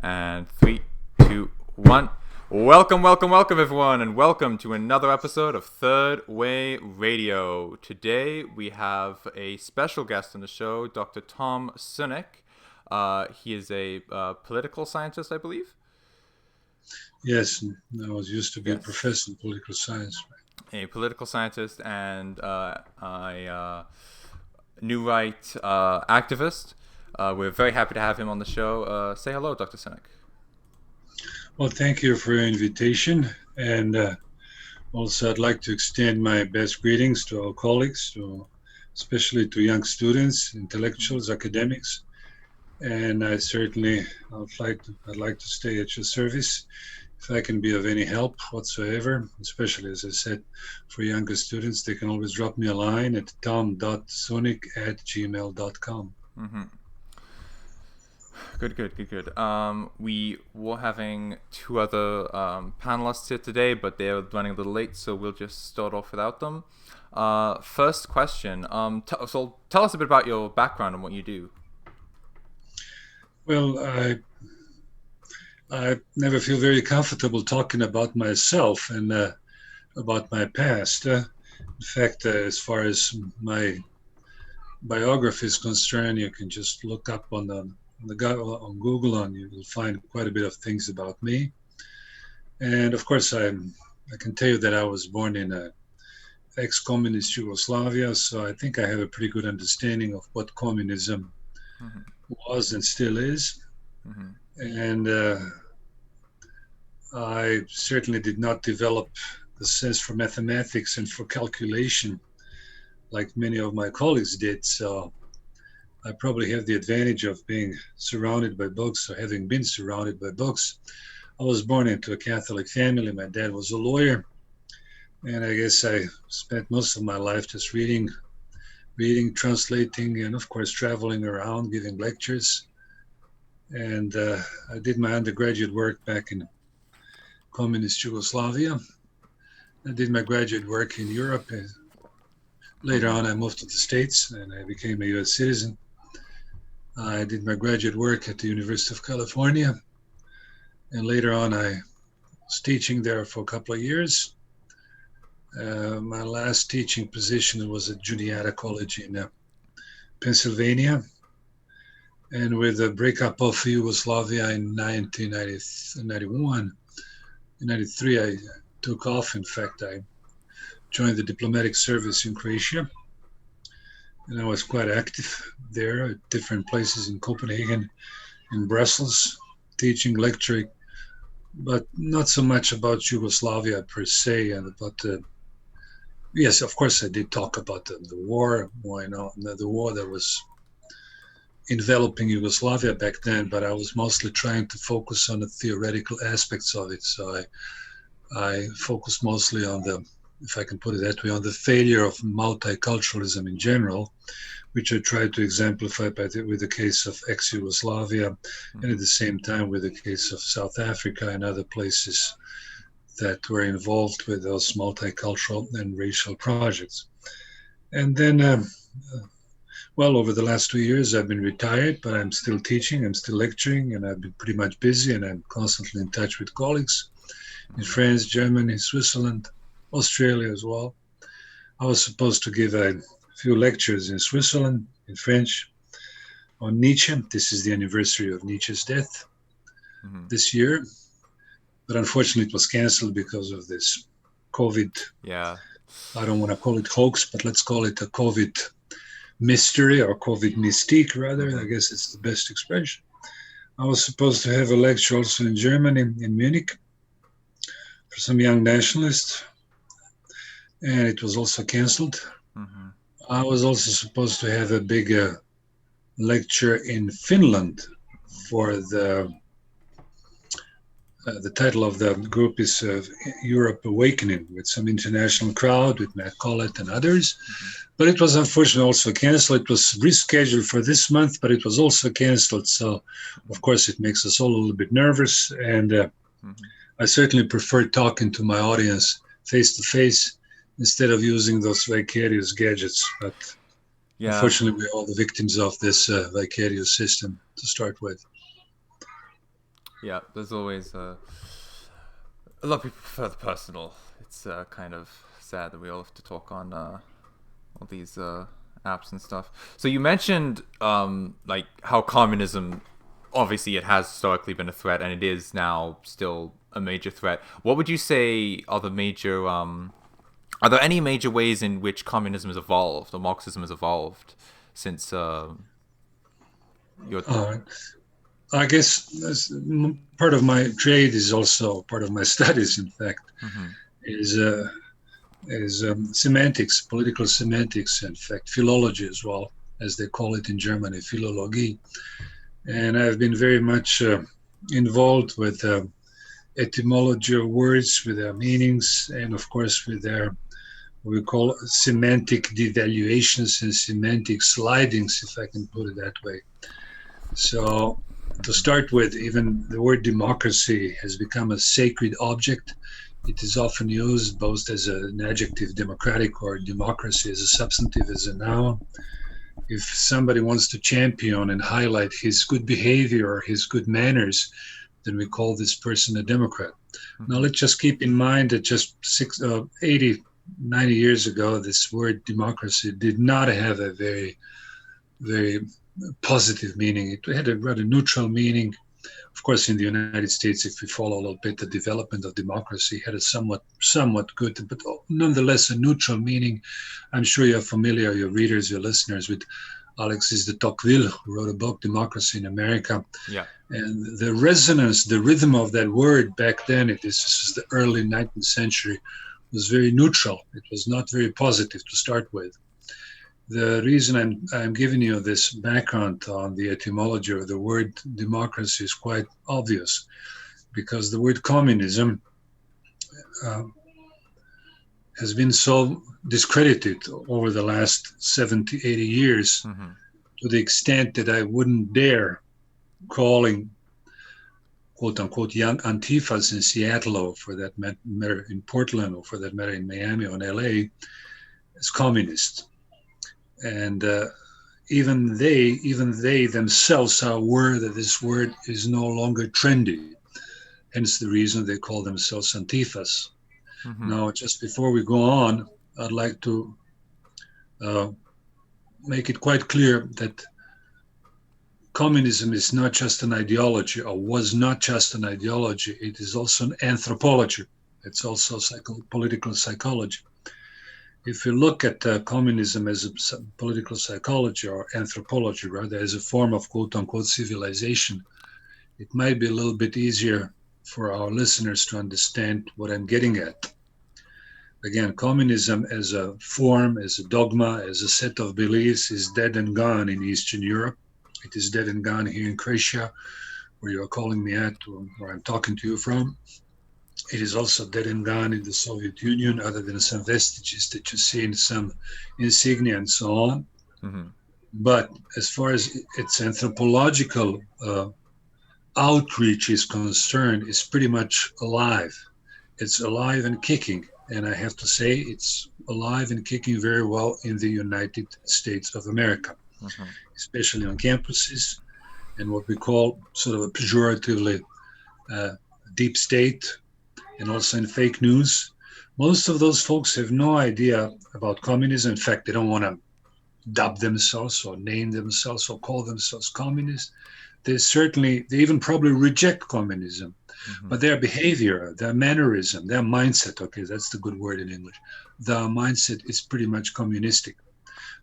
And 3, 2, 1. Welcome, everyone, and welcome to another episode of Third Way Radio. Today we have a special guest on the show, Dr. Tom Sunic. He is a political scientist, I believe. Yes, I was used to be a Yes. professor in political science. A political scientist and a new right activist. We're very happy to have him on the show. Say hello, Dr. Sunic. Well, thank you for your invitation. And also, I'd like to extend my best greetings to our colleagues, especially to young students, intellectuals, academics. And I'd like to stay at your service if I can be of any help whatsoever, especially, as I said, for younger students. They can always drop me a line at tom.sunic@gmail.com. Mm-hmm. Good. We were having two other panelists here today, but they're running a little late, so we'll just start off without them. First question. So tell us a bit about your background and what you do. Well, I never feel very comfortable talking about myself and about my past. In fact, as far as my biography is concerned, you can just look up on Google, and you will find quite a bit of things about me. And of course, I can tell you that I was born in ex-communist Yugoslavia, so I think I have a pretty good understanding of what communism was and still is. And I certainly did not develop the sense for mathematics and for calculation like many of my colleagues did. So I probably have the advantage of being surrounded by books, or having been surrounded by books. I was born into a Catholic family. My dad was a lawyer. And I guess I spent most of my life just reading, translating, and of course traveling around, giving lectures. And I did my undergraduate work back in communist Yugoslavia. I did my graduate work in Europe. And later on, I moved to the States and I became a U.S. citizen. I did my graduate work at the University of California. And later on, I was teaching there for a couple of years. My last teaching position was at Juniata College in Pennsylvania. And with the breakup of Yugoslavia in 1991, in 93, I took off. In fact, I joined the diplomatic service in Croatia. And I was quite active there at different places in Copenhagen, in Brussels, teaching, lecturing, but not so much about Yugoslavia per se. And yes, of course, I did talk about the war, the war that was enveloping Yugoslavia back then, but I was mostly trying to focus on the theoretical aspects of it. So I focused mostly on if I can put it that way, on the failure of multiculturalism in general, which I tried to exemplify with the case of ex-Yugoslavia, and at the same time with the case of South Africa and other places that were involved with those multicultural and racial projects. And then, over the last 2 years, I've been retired, but I'm still teaching, I'm still lecturing, and I've been pretty much busy, and I'm constantly in touch with colleagues in France, Germany, Switzerland, Australia as well. I was supposed to give a few lectures in Switzerland, in French, on Nietzsche. This is the anniversary of Nietzsche's death this year. But unfortunately, it was canceled because of this COVID. Yeah. I don't want to call it hoax, but let's call it a COVID mystery, or COVID mystique, rather. I guess it's the best expression. I was supposed to have a lecture also in Germany, in Munich, for some young nationalists, and it was also canceled. I was also supposed to have a big lecture in Finland for the title of the group is Europe Awakening, with some international crowd, with Matt Collett and others. But it was unfortunately also canceled. It was rescheduled for this month, but it was also canceled. So, of course, it makes us all a little bit nervous. And I certainly prefer talking to my audience face to face instead of using those vicarious gadgets. But unfortunately, we're all the victims of this vicarious system to start with. Yeah, there's always a lot of people prefer the personal. It's kind of sad that we all have to talk on all these apps and stuff. So you mentioned like how communism, obviously, it has historically been a threat, and it is now still a major threat. What would you say are the major are there any major ways in which communism has evolved or Marxism has evolved since your I guess part of my trade is also part of my studies. In fact, mm-hmm. is semantics, political semantics. In fact, philology as well, as they call it in Germany, Philologie. And I've been very much involved with etymology of words, with their meanings, and of course with their what we call semantic devaluations and semantic slidings, if I can put it that way. So to start with, even the word democracy has become a sacred object. It is often used both as an adjective, democratic, or democracy as a substantive, as a noun. If somebody wants to champion and highlight his good behavior or his good manners, then we call this person a Democrat. Mm-hmm. Now, let's just keep in mind that just 80, 90 years ago, this word democracy did not have a very, very positive meaning. It had a rather neutral meaning. Of course, in the United States, if we follow a little bit, the development of democracy had a somewhat good, but nonetheless a neutral meaning. I'm sure you're familiar, your readers, your listeners, with Alexis de Tocqueville, who wrote a book, Democracy in America. Yeah. And the resonance, the rhythm of that word back then, this is the early 19th century, was very neutral. It was not very positive to start with. The reason I'm giving you this background on the etymology of the word democracy is quite obvious, because the word communism has been so discredited over the last 70, 80 years, mm-hmm. to the extent that I wouldn't dare calling quote-unquote young Antifas in Seattle, or for that matter in Portland, or for that matter in Miami or in LA, as communist. And even they themselves are aware that this word is no longer trendy. Hence the reason they call themselves Antifas. Mm-hmm. Now, just before we go on, I'd like to make it quite clear that communism is not just an ideology, or was not just an ideology. It is also an anthropology. It's also political psychology. If you look at communism as a political psychology, or anthropology rather, as a form of quote-unquote civilization, it might be a little bit easier for our listeners to understand what I'm getting at. Again, communism as a form, as a dogma, as a set of beliefs is dead and gone in Eastern Europe. It is dead and gone here in Croatia, where you're calling me at, where I'm talking to you from. It is also dead and gone in the Soviet Union, other than some vestiges that you see in some insignia and so on. Mm-hmm. But as far as its anthropological outreach is concerned, it's pretty much alive. It's alive and kicking. And I have to say, it's alive and kicking very well in the United States of America, mm-hmm. especially on campuses and what we call sort of a pejoratively deep state, and also in fake news. Most of those folks have no idea about communism. In fact, they don't want to dub themselves or name themselves or call themselves communists. They even probably reject communism. Mm-hmm. But their behavior, their mannerism, their mindset, okay, that's the good word in English, their mindset is pretty much communistic.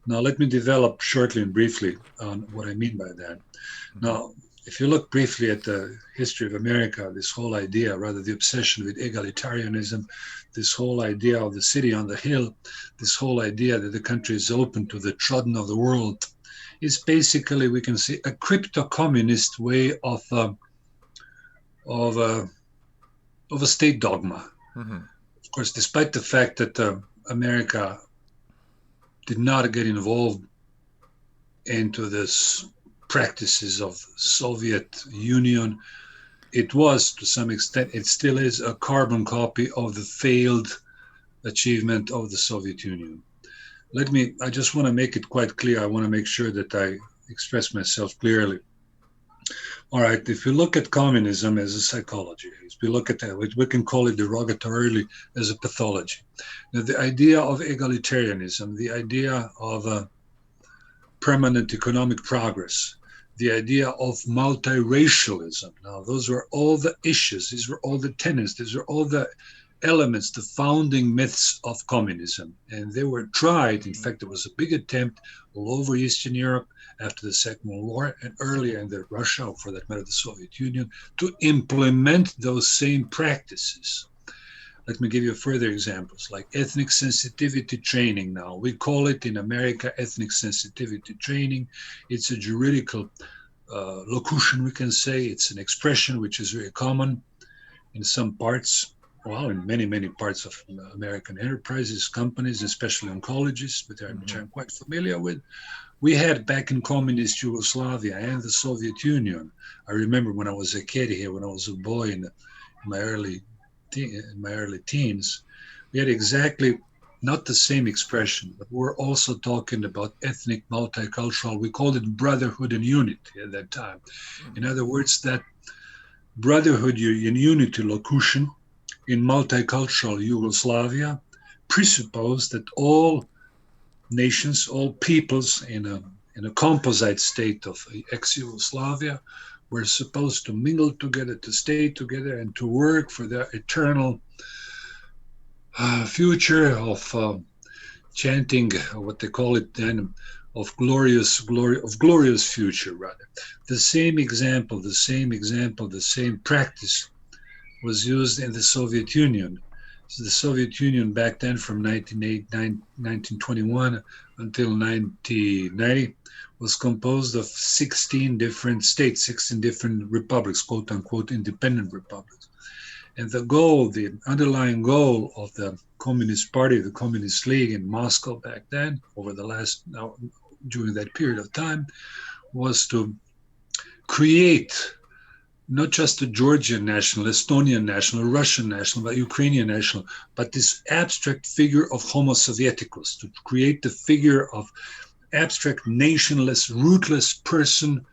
Now, let me develop shortly and briefly on what I mean by that. Mm-hmm. Now, if you look briefly at the history of America, this whole idea, rather the obsession with egalitarianism, this whole idea of the city on the hill, this whole idea that the country is open to the trodden of the world, is basically, we can say, a crypto-communist way of a state dogma. Mm-hmm. Of course, despite the fact that America did not get involved into this practices of Soviet Union, it was, to some extent, it still is a carbon copy of the failed achievement of the Soviet Union. I just want to make it quite clear. I want to make sure that I express myself clearly. All right, if we look at communism as a psychology, if we look at that, we can call it derogatorily as a pathology. Now, the idea of egalitarianism, the idea of permanent economic progress, the idea of multiracialism. Now, those were all the issues, these were all the tenets, these were all the elements, the founding myths of communism. And they were tried. In fact, there was a big attempt all over Eastern Europe after the Second World War and earlier in Russia, or for that matter, the Soviet Union, to implement those same practices. Let me give you further examples, like ethnic sensitivity training now. We call it in America ethnic sensitivity training. It's a juridical locution, we can say. It's an expression which is very common in some parts, well, in many, many parts of American enterprises, companies, especially in colleges, which I'm quite familiar with. We had back in communist Yugoslavia and the Soviet Union. I remember when I was a kid here, when I was a boy in my early teens, we had exactly not the same expression, but we're also talking about ethnic multicultural. We called it brotherhood and unity at that time. In other words, that brotherhood and unity locution in multicultural Yugoslavia presupposed that all nations, all peoples in a composite state of ex-Yugoslavia were supposed to mingle together, to stay together, and to work for their eternal future of chanting what they call it then, of glorious future, rather. The same example, the same practice was used in the Soviet Union. So the Soviet Union back then, from 1921 until 1990, was composed of 16 different states, 16 different republics, quote unquote, independent republics. And the underlying goal of the Communist Party, the Communist League in Moscow back then, during that period of time, was to create not just a Georgian national, Estonian national, Russian national, but Ukrainian national, but this abstract figure of Homo Sovieticus, to create the figure of abstract, nationless, rootless person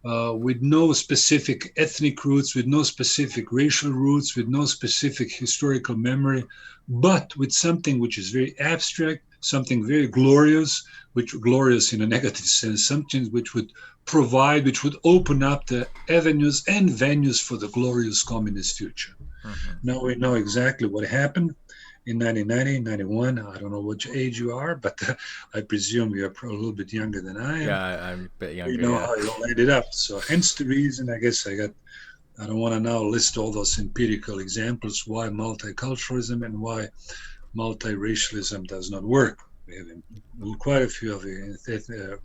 with no specific ethnic roots, with no specific racial roots, with no specific historical memory, but with something which is very abstract, something very glorious, which glorious in a negative sense, something which would open up the avenues and venues for the glorious communist future. Now we know exactly what happened in 1990, 91. I don't know what age you are, but I presume you're a little bit younger than I am. Yeah, I'm a bit younger. You know how it all ended up. So hence the reason, I guess I don't want to now list all those empirical examples why multiculturalism and why multiracialism does not work. We have quite a few of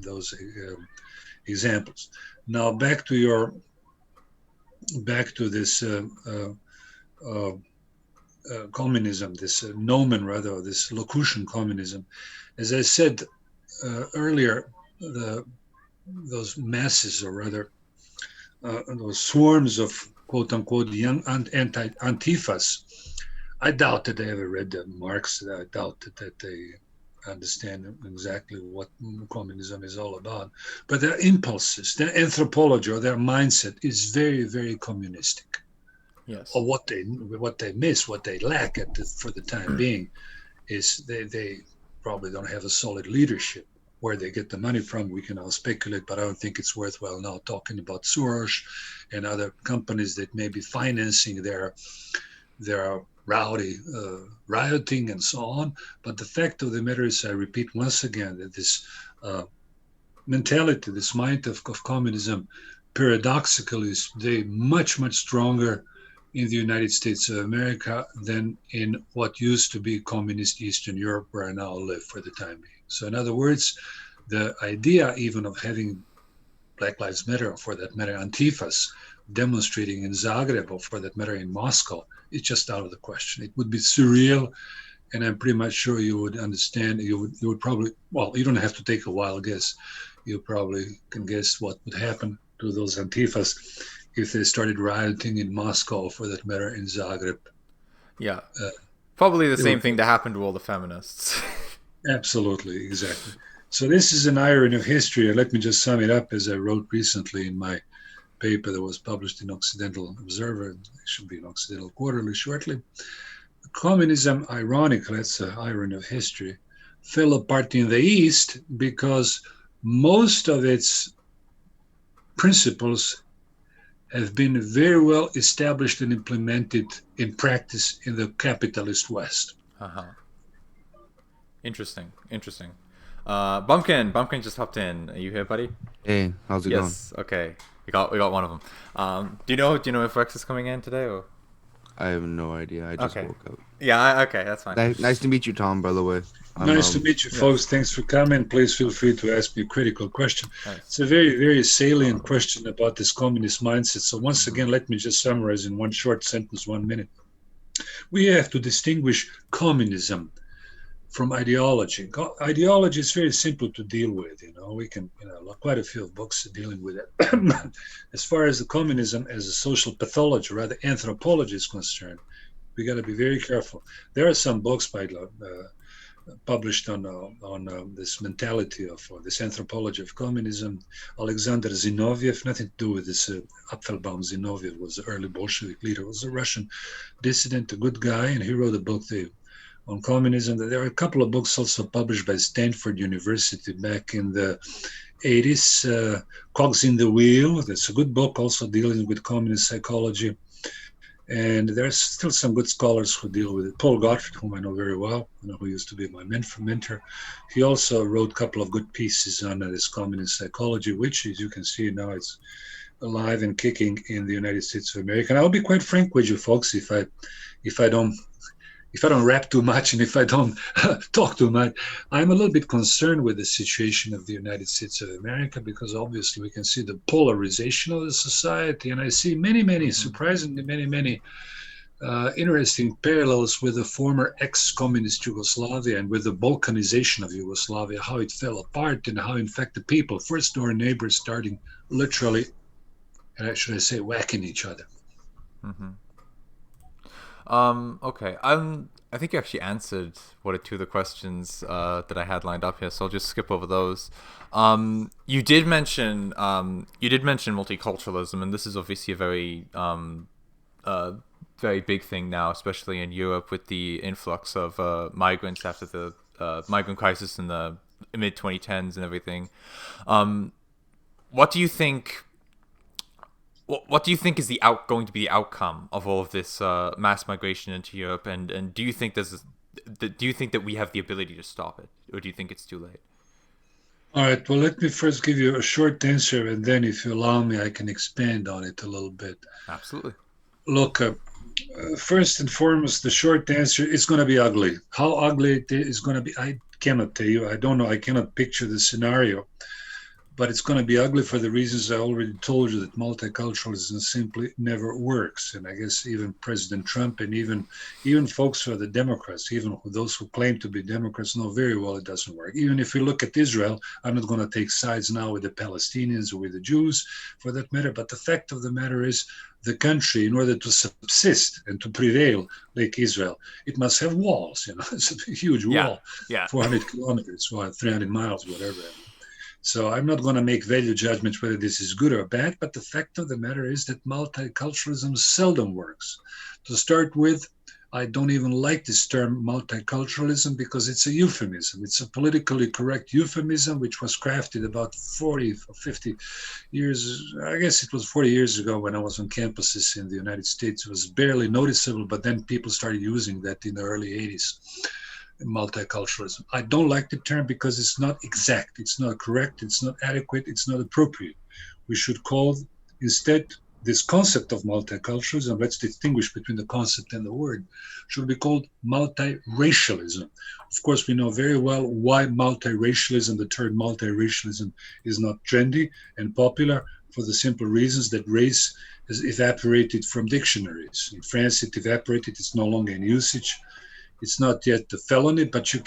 those examples. Now back to this communism, this nomen rather, this locution communism. As I said earlier, those masses, or rather those swarms of quote unquote young antifas, I doubt that they ever read Marx. I doubt that they understand exactly what communism is all about. But their impulses, their anthropology, or their mindset is very, very communistic. Yes. Or what they miss, what they lack for the time being, is they probably don't have a solid leadership. Where they get the money from, we can all speculate, but I don't think it's worthwhile now talking about Soros and other companies that may be financing their rowdy rioting and so on. But the fact of the matter is, I repeat once again, that this mentality, this mind of communism, paradoxically is much, much stronger in the United States of America than in what used to be communist Eastern Europe, where I now live for the time being. So in other words, the idea even of having Black Lives Matter, or for that matter Antifas, demonstrating in Zagreb, or for that matter in Moscow, is just out of the question. It would be surreal, and I'm pretty much sure you would understand. You would probably, well, you don't have to take a wild guess. You probably can guess what would happen to those Antifas if they started rioting in Moscow, or for that matter in Zagreb. Yeah, probably the same thing that happened to all the feminists. Absolutely, exactly. So this is an irony of history, and let me just sum it up as I wrote recently in my paper that was published in Occidental Observer. It should be in Occidental Quarterly shortly. Communism, ironically, that's the irony of history, fell apart in the East because most of its principles have been very well established and implemented in practice in the capitalist West. Uh-huh. Interesting. Bumpkin just hopped in. Are you here, buddy? Hey, how's it going? Yes. Okay. We got one of them. Do you know if Rex is coming in today or? I have no idea. I just woke up. Yeah. Okay, that's fine. Nice to meet you, Tom. By the way. Nice to meet you, folks. Thanks for coming. Please feel free to ask me a critical question. Nice. It's a very, very salient question about this communist mindset. So once again, let me just summarize in one short sentence, 1 minute. We have to distinguish communism from ideology. Ideology is very simple to deal with. We can, quite a few books are dealing with it. As far as the communism as a social pathology, rather anthropology is concerned, we got to be very careful. There are some books by published on this mentality of this anthropology of communism. Alexander Zinoviev, nothing to do with this. Apfelbaum Zinoviev was the early Bolshevik leader, was a Russian dissident, a good guy, and he wrote a book on communism. There are a couple of books also published by Stanford University back in the 80s. Cogs in the Wheel, that's a good book also dealing with communist psychology. And there's still some good scholars who deal with it. Paul Gottfried, whom I know very well, who used to be my mentor, he also wrote a couple of good pieces on this communist psychology, which, as you can see now, it's alive and kicking in the United States of America. And I'll be quite frank with you, folks, if I don't rap too much and if I don't talk too much, I'm a little bit concerned with the situation of the United States of America, because obviously we can see the polarization of the society, and I see many, surprisingly many interesting parallels with the former ex-communist Yugoslavia and with the Balkanization of Yugoslavia, how it fell apart and how, in fact, the people, first door neighbors, starting literally, and should I say, whacking each other. Mm-hmm. Okay. I think you actually answered one or two of the questions that I had lined up here, so I'll just skip over those. You did mention multiculturalism, and this is obviously a very very big thing now, especially in Europe with the influx of migrants after the migrant crisis in the mid 2010s and everything. What do you think? What do you think is going to be the outcome of all of this mass migration into Europe, and do you think that we have the ability to stop it, or do you think it's too late? All right. Well, let me first give you a short answer, and then, if you allow me, I can expand on it a little bit. Absolutely. Look, first and foremost, the short answer is going to be ugly. How ugly it is going to be, I cannot tell you. I don't know. I cannot picture the scenario. But it's going to be ugly for the reasons I already told you, that multiculturalism simply never works. And I guess even President Trump and even folks who are the Democrats, even those who claim to be Democrats, know very well it doesn't work. Even if we look at Israel, I'm not going to take sides now with the Palestinians or with the Jews for that matter. But the fact of the matter is, the country, in order to subsist and to prevail like Israel, it must have walls. It's a huge wall, 400 kilometers, 300 miles, whatever. So I'm not going to make value judgments whether this is good or bad, but the fact of the matter is that multiculturalism seldom works. To start with, I don't even like this term multiculturalism because it's a euphemism. It's a politically correct euphemism which was crafted about 40 or 50 years. I guess it was 40 years ago when I was on campuses in the United States. It was barely noticeable, but then people started using that in the early 80s. Multiculturalism. I don't like the term because it's not exact, it's not correct, it's not adequate, it's not appropriate. We should call instead this concept of multiculturalism, let's distinguish between the concept and the word, should be called multiracialism. Of course, we know very well why multiracialism, the term multiracialism, is not trendy and popular, for the simple reasons that race has evaporated from dictionaries. In France, it evaporated, it's no longer in usage. It's not yet a felony, but you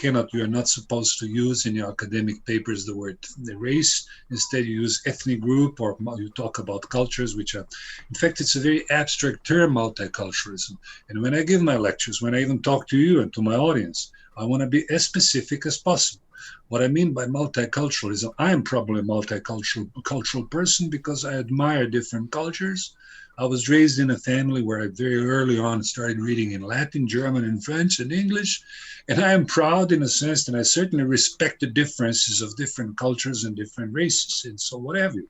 are not supposed to use in your academic papers the word race. Instead, you use ethnic group, or you talk about cultures, which are, in fact, it's a very abstract term, multiculturalism. And when I give my lectures, when I even talk to you and to my audience, I want to be as specific as possible. What I mean by multiculturalism, I am probably a multicultural person because I admire different cultures. I was raised in a family where I very early on started reading in Latin, German, and French and English. And I am proud in a sense that I certainly respect the differences of different cultures and different races and so what have you.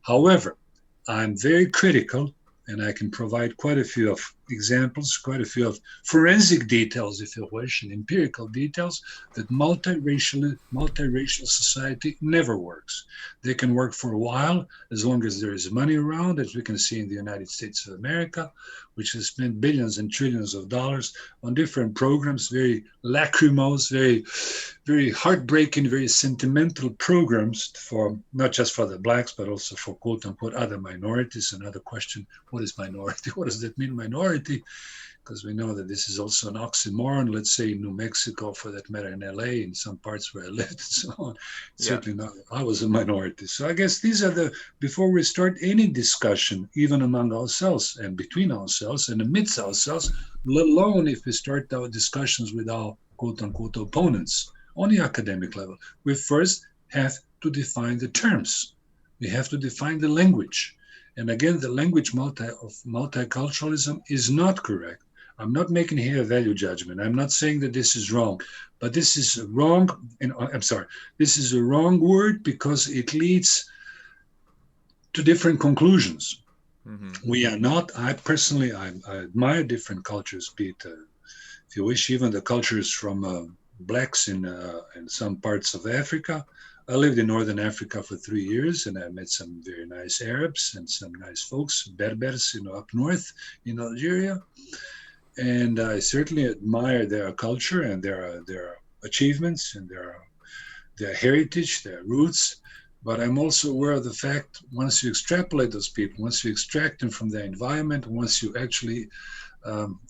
However, I'm very critical, and I can provide quite a few of examples, quite a few of forensic details, if you wish, and empirical details, that multiracial society never works. They can work for a while, as long as there is money around, as we can see in the United States of America, which has spent billions and trillions of dollars on different programs, very lachrymose, very heartbreaking, very sentimental programs for not just for the blacks, but also for quote unquote other minorities. Another question, what is minority? What does that mean, minority? Because we know that this is also an oxymoron. Let's say in New Mexico, for that matter, in LA, in some parts where I lived and so on. Certainly not, I was a minority. So I guess these are before we start any discussion, even among ourselves and between ourselves and amidst ourselves, let alone if we start our discussions with our quote unquote opponents on the academic level, we first have to define the terms. We have to define the language. And again, the language of multiculturalism is not correct. I'm not making here a value judgment. I'm not saying that this is wrong, but this is wrong. And I'm sorry, this is a wrong word because it leads to different conclusions. Mm-hmm. We are not, I personally, I admire different cultures, be it, if you wish, even the cultures from blacks in some parts of Africa. I lived in Northern Africa for 3 years, and I met some very nice Arabs and some nice folks, Berbers, up north in Algeria. And I certainly admire their culture and their achievements and their heritage, their roots. But I'm also aware of the fact, once you extrapolate those people, once you extract them from their environment, once you actually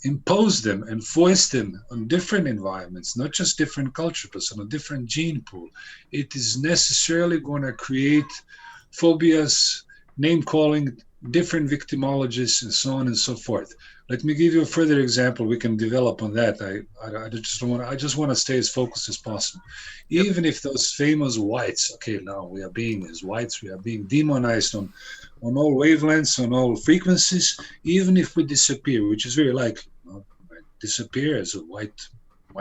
impose them and foist them on different environments, not just different culture, but on a different gene pool, it is necessarily going to create phobias, name-calling, different victimologies, and so on and so forth. Let me give you a further example. We can develop on that. I just want to stay as focused as possible. Yep. Even if those famous whites, okay, now we are being as whites, we are being demonized on all wavelengths, on all frequencies, even if we disappear, which is very likely. Disappear as a white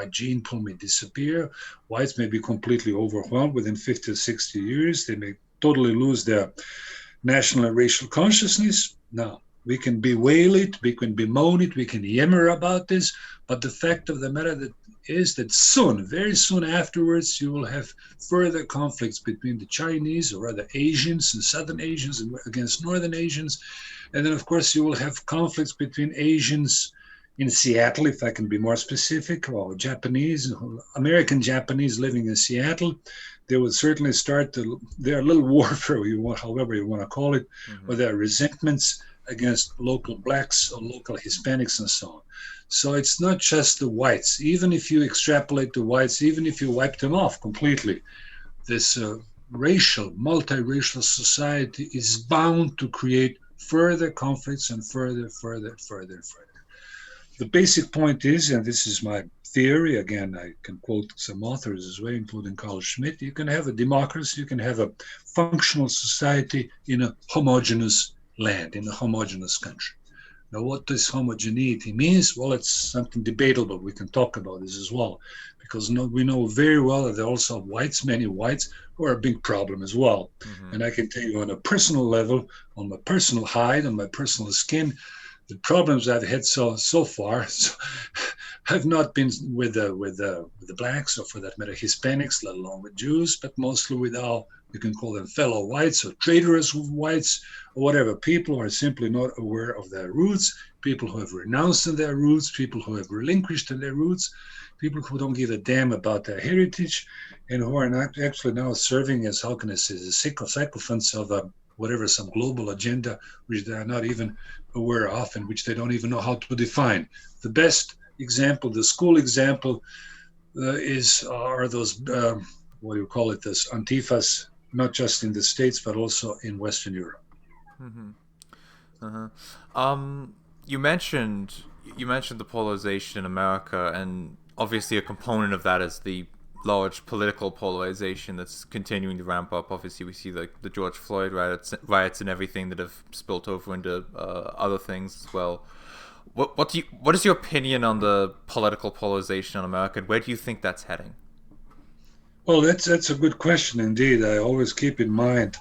gene pool may disappear. Whites may be completely overwhelmed within 50 or 60 years. They may totally lose their national and racial consciousness. Now, we can bewail it, we can bemoan it, we can yammer about this, but the fact of the matter is that soon, very soon afterwards, you will have further conflicts between the Chinese or other Asians and Southern Asians against Northern Asians. And then, of course, you will have conflicts between Asians in Seattle, if I can be more specific, or Japanese, American Japanese living in Seattle. They would certainly start their little warfare, however you want to call it, mm-hmm. or their resentments against local blacks or local Hispanics and so on. So it's not just the whites. Even if you extrapolate the whites, even if you wipe them off completely, this multiracial society is bound to create further conflicts and further. The basic point is, and this is my theory, again, I can quote some authors as well, including Carl Schmitt, you can have a democracy, you can have a functional society in a homogeneous land, in a homogeneous country. Now, what this homogeneity means, well, it's something debatable. We can talk about this as well, because we know very well that there are also many whites, who are a big problem as well. Mm-hmm. And I can tell you on a personal level, on my personal hide, on my personal skin, the problems I've had so far have not been with the blacks, or for that matter, Hispanics, let alone with Jews, but mostly with you can call them fellow whites or traitorous whites or whatever, people who are simply not aware of their roots, people who have renounced on their roots, people who have relinquished on their roots, people who don't give a damn about their heritage, and who are not actually now serving as, how can I say, the sycophants of some global agenda, which they are not even aware of and which they don't even know how to define. The best example, the school example, are those, those Antifas, not just in the States, but also in Western Europe. Mm-hmm. Uh-huh. You mentioned the polarization in America, and obviously a component of that is the large political polarization that's continuing to ramp up. Obviously, we see like the George Floyd riots and everything that have spilt over into other things as well. What is your opinion on the political polarization in America, and where do you think that's heading? Well, that's a good question indeed. I always keep in mind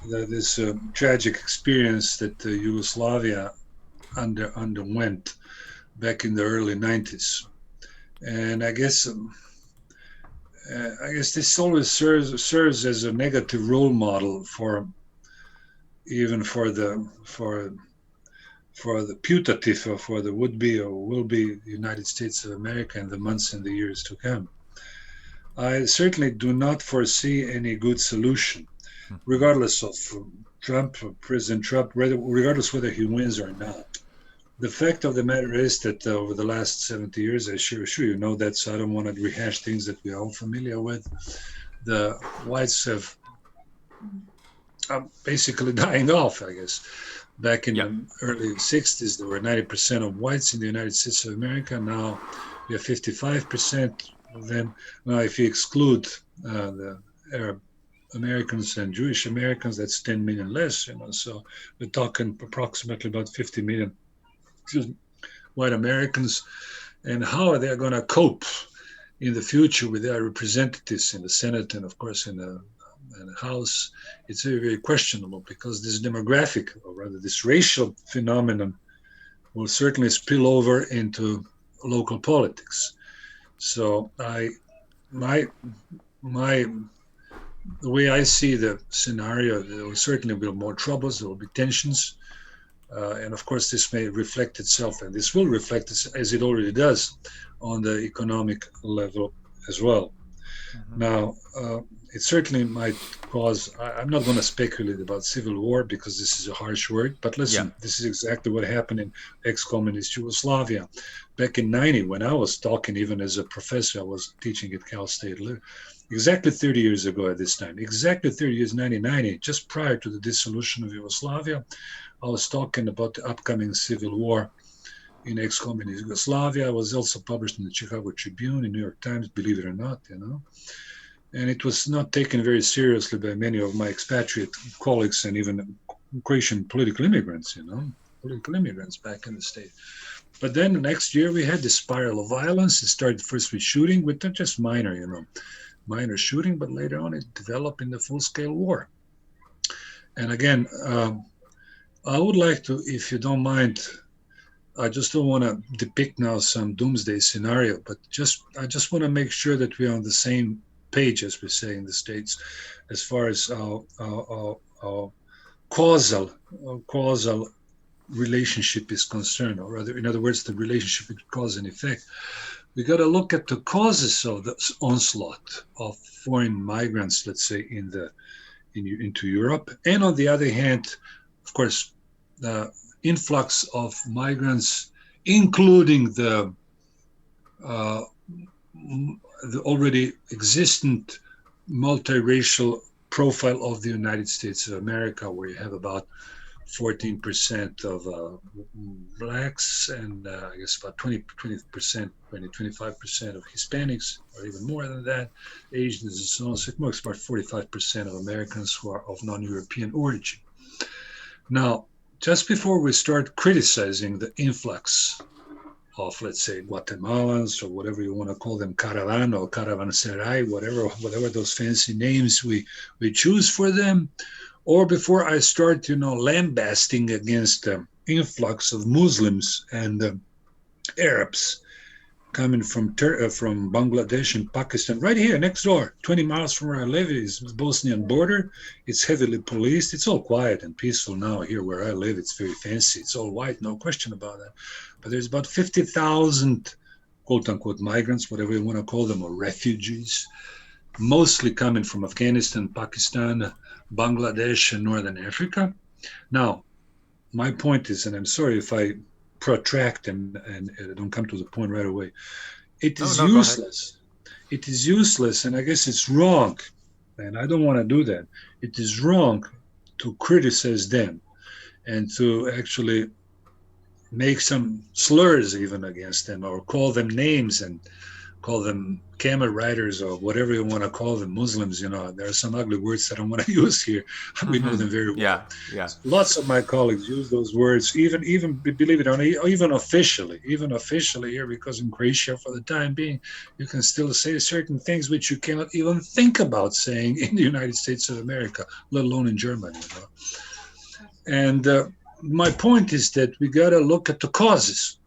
that this tragic experience that Yugoslavia underwent back in the early 90s. And I guess this always serves as a negative role model for the putative or for the would be or will be United States of America in the months and the years to come. I certainly do not foresee any good solution, regardless of President Trump, regardless whether he wins or not. The fact of the matter is that over the last 70 years, I'm sure you know that, so I don't want to rehash things that we're all familiar with. The whites have basically dying off, I guess. Back in the early 60s, there were 90% of whites in the United States of America. Now we have 55% of them. Now, if you exclude the Arab Americans and Jewish Americans, that's 10 million less. So we're talking approximately about 50 million white Americans, and how are they going to cope in the future with their representatives in the Senate and, of course, in the House? It's very, very questionable, because this demographic, or rather this racial phenomenon, will certainly spill over into local politics. So the way I see the scenario, there will certainly be more troubles, there will be tensions. And of course, this may reflect itself, and this will reflect, as it already does, on the economic level as well. Mm-hmm. Now, it certainly might cause, I'm not going to speculate about civil war, because this is a harsh word, but listen, This is exactly what happened in ex-communist Yugoslavia. Back in 90, when I was talking, even as a professor, I was teaching at Cal State, exactly 30 years ago at this time, exactly 30 years, 1990, just prior to the dissolution of Yugoslavia, I was talking about the upcoming civil war in ex-communist Yugoslavia. It was also published in the Chicago Tribune, in New York Times, believe it or not, And it was not taken very seriously by many of my expatriate colleagues and even Croatian political immigrants, political immigrants back in the state. But then the next year we had this spiral of violence. It started first with shooting, with just minor shooting, but later on it developed into full-scale war. And again, I would like to, if you don't mind, I just don't want to depict now some doomsday scenario, but I just want to make sure that we're on the same page, as we say in the States, as far as our causal relationship is concerned, or rather, in other words, the relationship between cause and effect. We got to look at the causes of the onslaught of foreign migrants, let's say, into Europe, and on the other hand, of course, the influx of migrants, including the already existent multiracial profile of the United States of America, where you have about 14% of blacks and I guess about 25% of Hispanics, or even more than that, Asians and so on. So it marks about 45% of Americans who are of non-European origin. Now, just before we start criticizing the influx of, let's say, Guatemalans, or whatever you want to call them, caravan or caravanserai, whatever those fancy names we choose for them, or before I start, lambasting against the influx of Muslims and Arabs coming from Bangladesh and Pakistan, right here next door, 20 miles from where I live, is the Bosnian border. It's heavily policed. It's all quiet and peaceful now. Here where I live, it's very fancy. It's all white, no question about that. But there's about 50,000 quote-unquote migrants, whatever you want to call them, or refugees, mostly coming from Afghanistan, Pakistan, Bangladesh, and Northern Africa. Now, my point is, and I'm sorry if I protract and don't come to the point right away, it is useless. It is useless, and I guess it's wrong, and I don't want to do that. It is wrong to criticize them and to actually make some slurs even against them, or call them names and call them camel riders or whatever you want to call them, Muslims, there are some ugly words that I don't want to use here. We know them very well. Yeah. Lots of my colleagues use those words, even believe it or not, even officially here, because in Croatia, for the time being, you can still say certain things which you cannot even think about saying in the United States of America, let alone in Germany. And my point is that we got to look at the causes.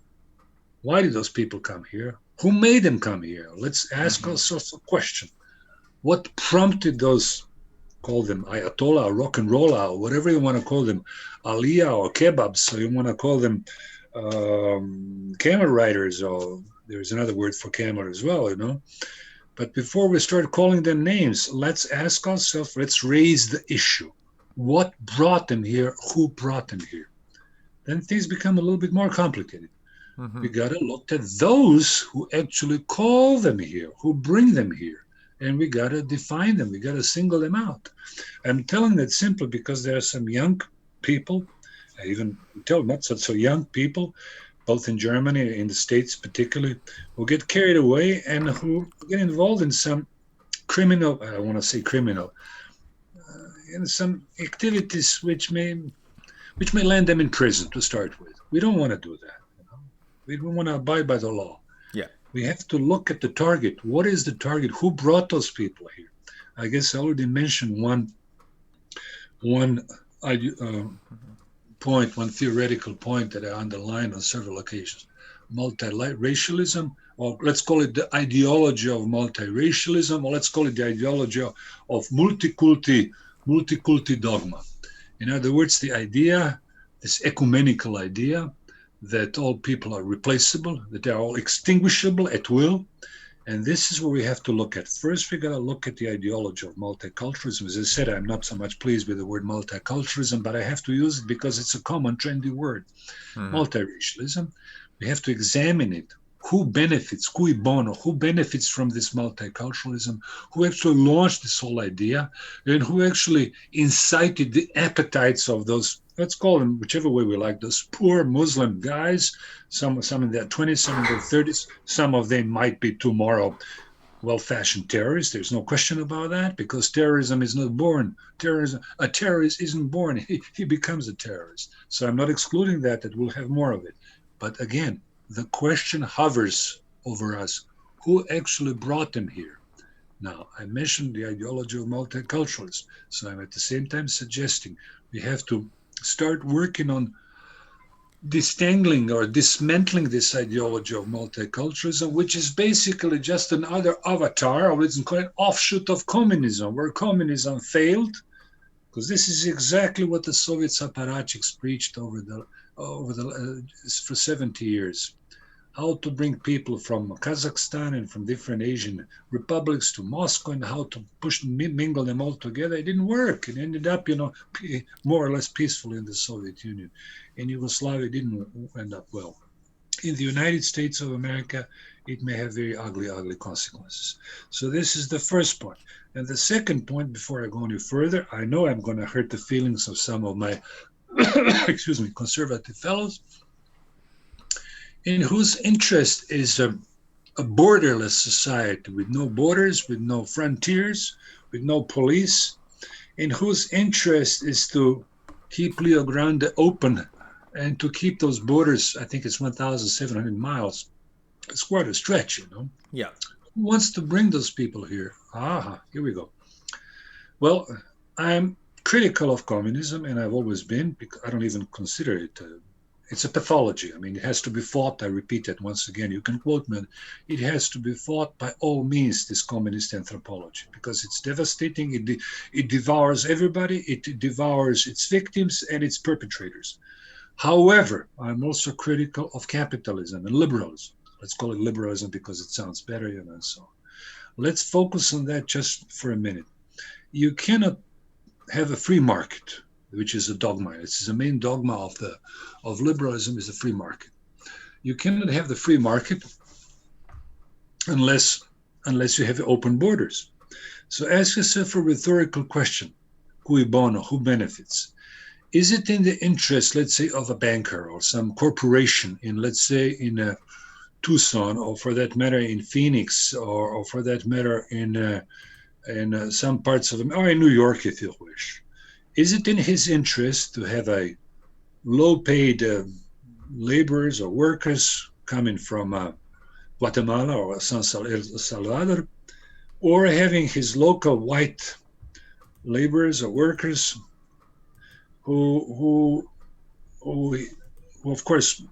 Why did those people come here? Who made them come here? Let's ask ourselves a question. What prompted those, call them Ayatollah or rock and roller or whatever you want to call them, Aliyah or kebabs, so you want to call them camel riders, or there's another word for camel as well, But before we start calling them names, let's ask ourselves, let's raise the issue. What brought them here? Who brought them here? Then things become a little bit more complicated. We got to look at those who actually call them here, who bring them here, and we got to define them. We got to single them out. I'm telling that simply because there are some young people, I even tell not so young people, both in Germany and in the States particularly, who get carried away and who get involved in some criminal, I want to say criminal, in some activities which may land them in prison to start with. We don't want to do that. We don't want to abide by the law. Yeah. We have to look at the target. What is the target? Who brought those people here? I guess I already mentioned one theoretical point that I underlined on several occasions. Multiracialism, or let's call it the ideology of multiracialism, or let's call it the ideology of multiculti dogma. In other words, the idea, this ecumenical idea, that all people are replaceable, that they are all extinguishable at will. And this is where we have to look at. First, we got to look at the ideology of multiculturalism. As I said, I'm not so much pleased with the word multiculturalism, but I have to use it because it's a common, trendy word. Multiracialism, we have to examine it. Who benefits, cui bono, who benefits from this multiculturalism, who actually launched this whole idea, and who actually incited the appetites of those, let's call them whichever way we like, those poor Muslim guys, some in their 20s, some in their 30s, some of them might be tomorrow well-fashioned terrorists. There's no question about that, because terrorism is not born. A terrorist isn't born. He becomes a terrorist. So I'm not excluding that we'll have more of it. But again, the question hovers over us. Who actually brought them here? Now, I mentioned the ideology of multiculturalism. So I'm at the same time suggesting we have to start working on distangling or dismantling this ideology of multiculturalism, which is basically just another avatar, or let's call it offshoot of communism, where communism failed, because this is exactly what the Soviet apparatchiks preached for 70 years. How to bring people from Kazakhstan and from different Asian republics to Moscow, and how to mingle them all together. It didn't work. It ended up, more or less peaceful in the Soviet Union. In Yugoslavia, it didn't end up well. In the United States of America, it may have very ugly, ugly consequences. So this is the first point. And the second point, before I go any further, I know I'm going to hurt the feelings of some of my, conservative fellows, in whose interest is a borderless society with no borders, with no frontiers, with no police, in whose interest is to keep Rio Grande open and to keep those borders. I think it's 1,700 miles. It's quite a stretch, Yeah. Who wants to bring those people here? Here we go. Well, I'm critical of communism, and I've always been, because I don't even consider it it's a pathology. I mean, it has to be fought. I repeat that once again. You can quote me. It has to be fought by all means, this communist anthropology, because it's devastating. It devours everybody. It devours its victims and its perpetrators. However, I'm also critical of capitalism and liberalism. Let's call it liberalism because it sounds better, and so on. Let's focus on that just for a minute. You cannot have a free market, which is a dogma. It's the main dogma of liberalism, is the free market. You cannot have the free market unless you have open borders. So ask yourself a rhetorical question: cui bono, who benefits? Is it in the interest, let's say, of a banker or some corporation in, let's say, in Tucson, or for that matter in Phoenix, or for that matter in some parts of or in New York, if you wish. Is it in his interest to have a low-paid laborers or workers coming from Guatemala or San Salvador, or having his local white laborers or workers who, of course,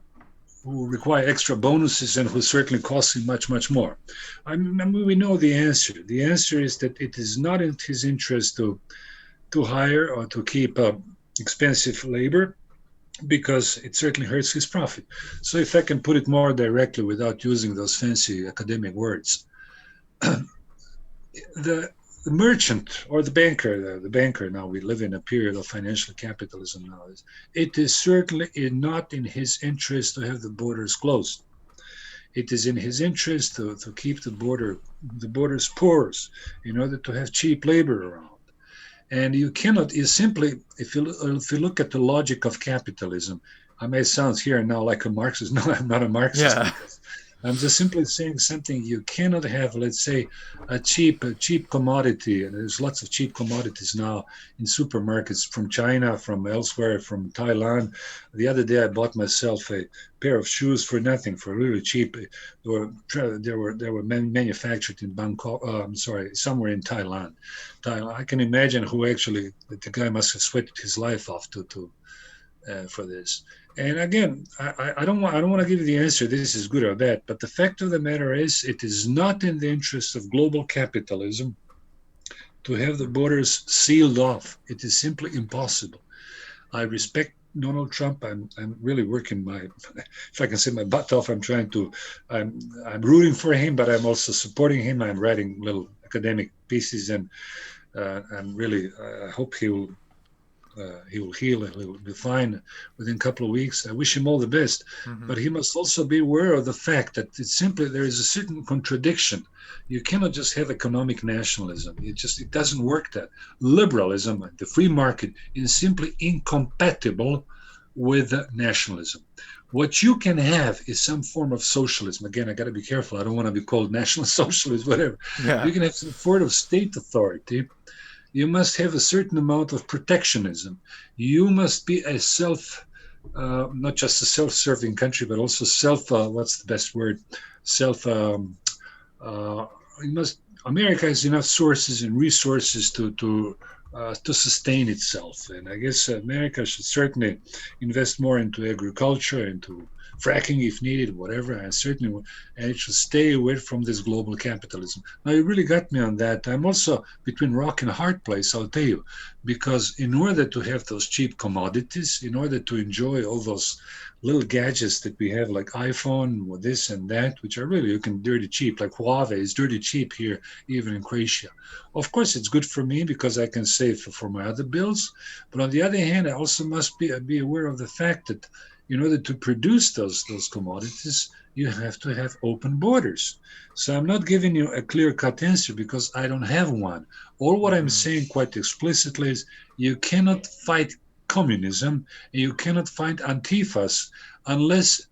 who require extra bonuses and who certainly cost him much, much more? I mean, we know the answer. The answer is that it is not in his interest to hire or to keep expensive labor, because it certainly hurts his profit. So if I can put it more directly without using those fancy academic words, the merchant or the banker, now we live in a period of financial capitalism now, it is certainly not in his interest to have the borders closed. It is in his interest to keep the borders porous in order to have cheap labor around. And you cannot, if you look at the logic of capitalism, I may sound here and now like a Marxist. No, I'm not a Marxist. Yeah. I'm just simply saying something. You cannot have, let's say, a cheap commodity. And there's lots of cheap commodities now in supermarkets from China, from elsewhere, from Thailand. The other day, I bought myself a pair of shoes for nothing, for really cheap. They were manufactured in Bangkok. Somewhere in Thailand. I can imagine the guy must have sweated his life off for this. And again, I don't want to give you the answer, this is good or bad, but the fact of the matter is, it is not in the interest of global capitalism to have the borders sealed off. It is simply impossible. I respect Donald Trump. I'm really working if I can say my butt off. I'm rooting for him, but I'm also supporting him. I'm writing little academic pieces, and I'm really, I hope he will heal and he'll be fine within a couple of weeks. I wish him all the best. Mm-hmm. But he must also be aware of the fact that there is a certain contradiction. You cannot just have economic nationalism. It doesn't work that. Liberalism, the free market, is simply incompatible with nationalism. What you can have is some form of socialism. Again, I got to be careful. I don't want to be called national socialist, whatever. Yeah. You can have some sort of state authority. You must have a certain amount of protectionism. You must be not just a self-serving country, but also what's the best word? America has enough sources and resources to sustain itself. And I guess America should certainly invest more into agriculture, into fracking if needed, whatever, and it should stay away from this global capitalism. Now, you really got me on that. I'm also between rock and a hard place, I'll tell you, because in order to have those cheap commodities, in order to enjoy all those little gadgets that we have, like iPhone, or this and that, which are really looking dirty cheap, like Huawei is dirty cheap here, even in Croatia. Of course, it's good for me because I can save for my other bills, but on the other hand, I also must be aware of the fact that in order to produce those commodities, you have to have open borders. So I'm not giving you a clear-cut answer because I don't have one. All what I'm saying quite explicitly is you cannot fight communism, and you cannot fight Antifas unless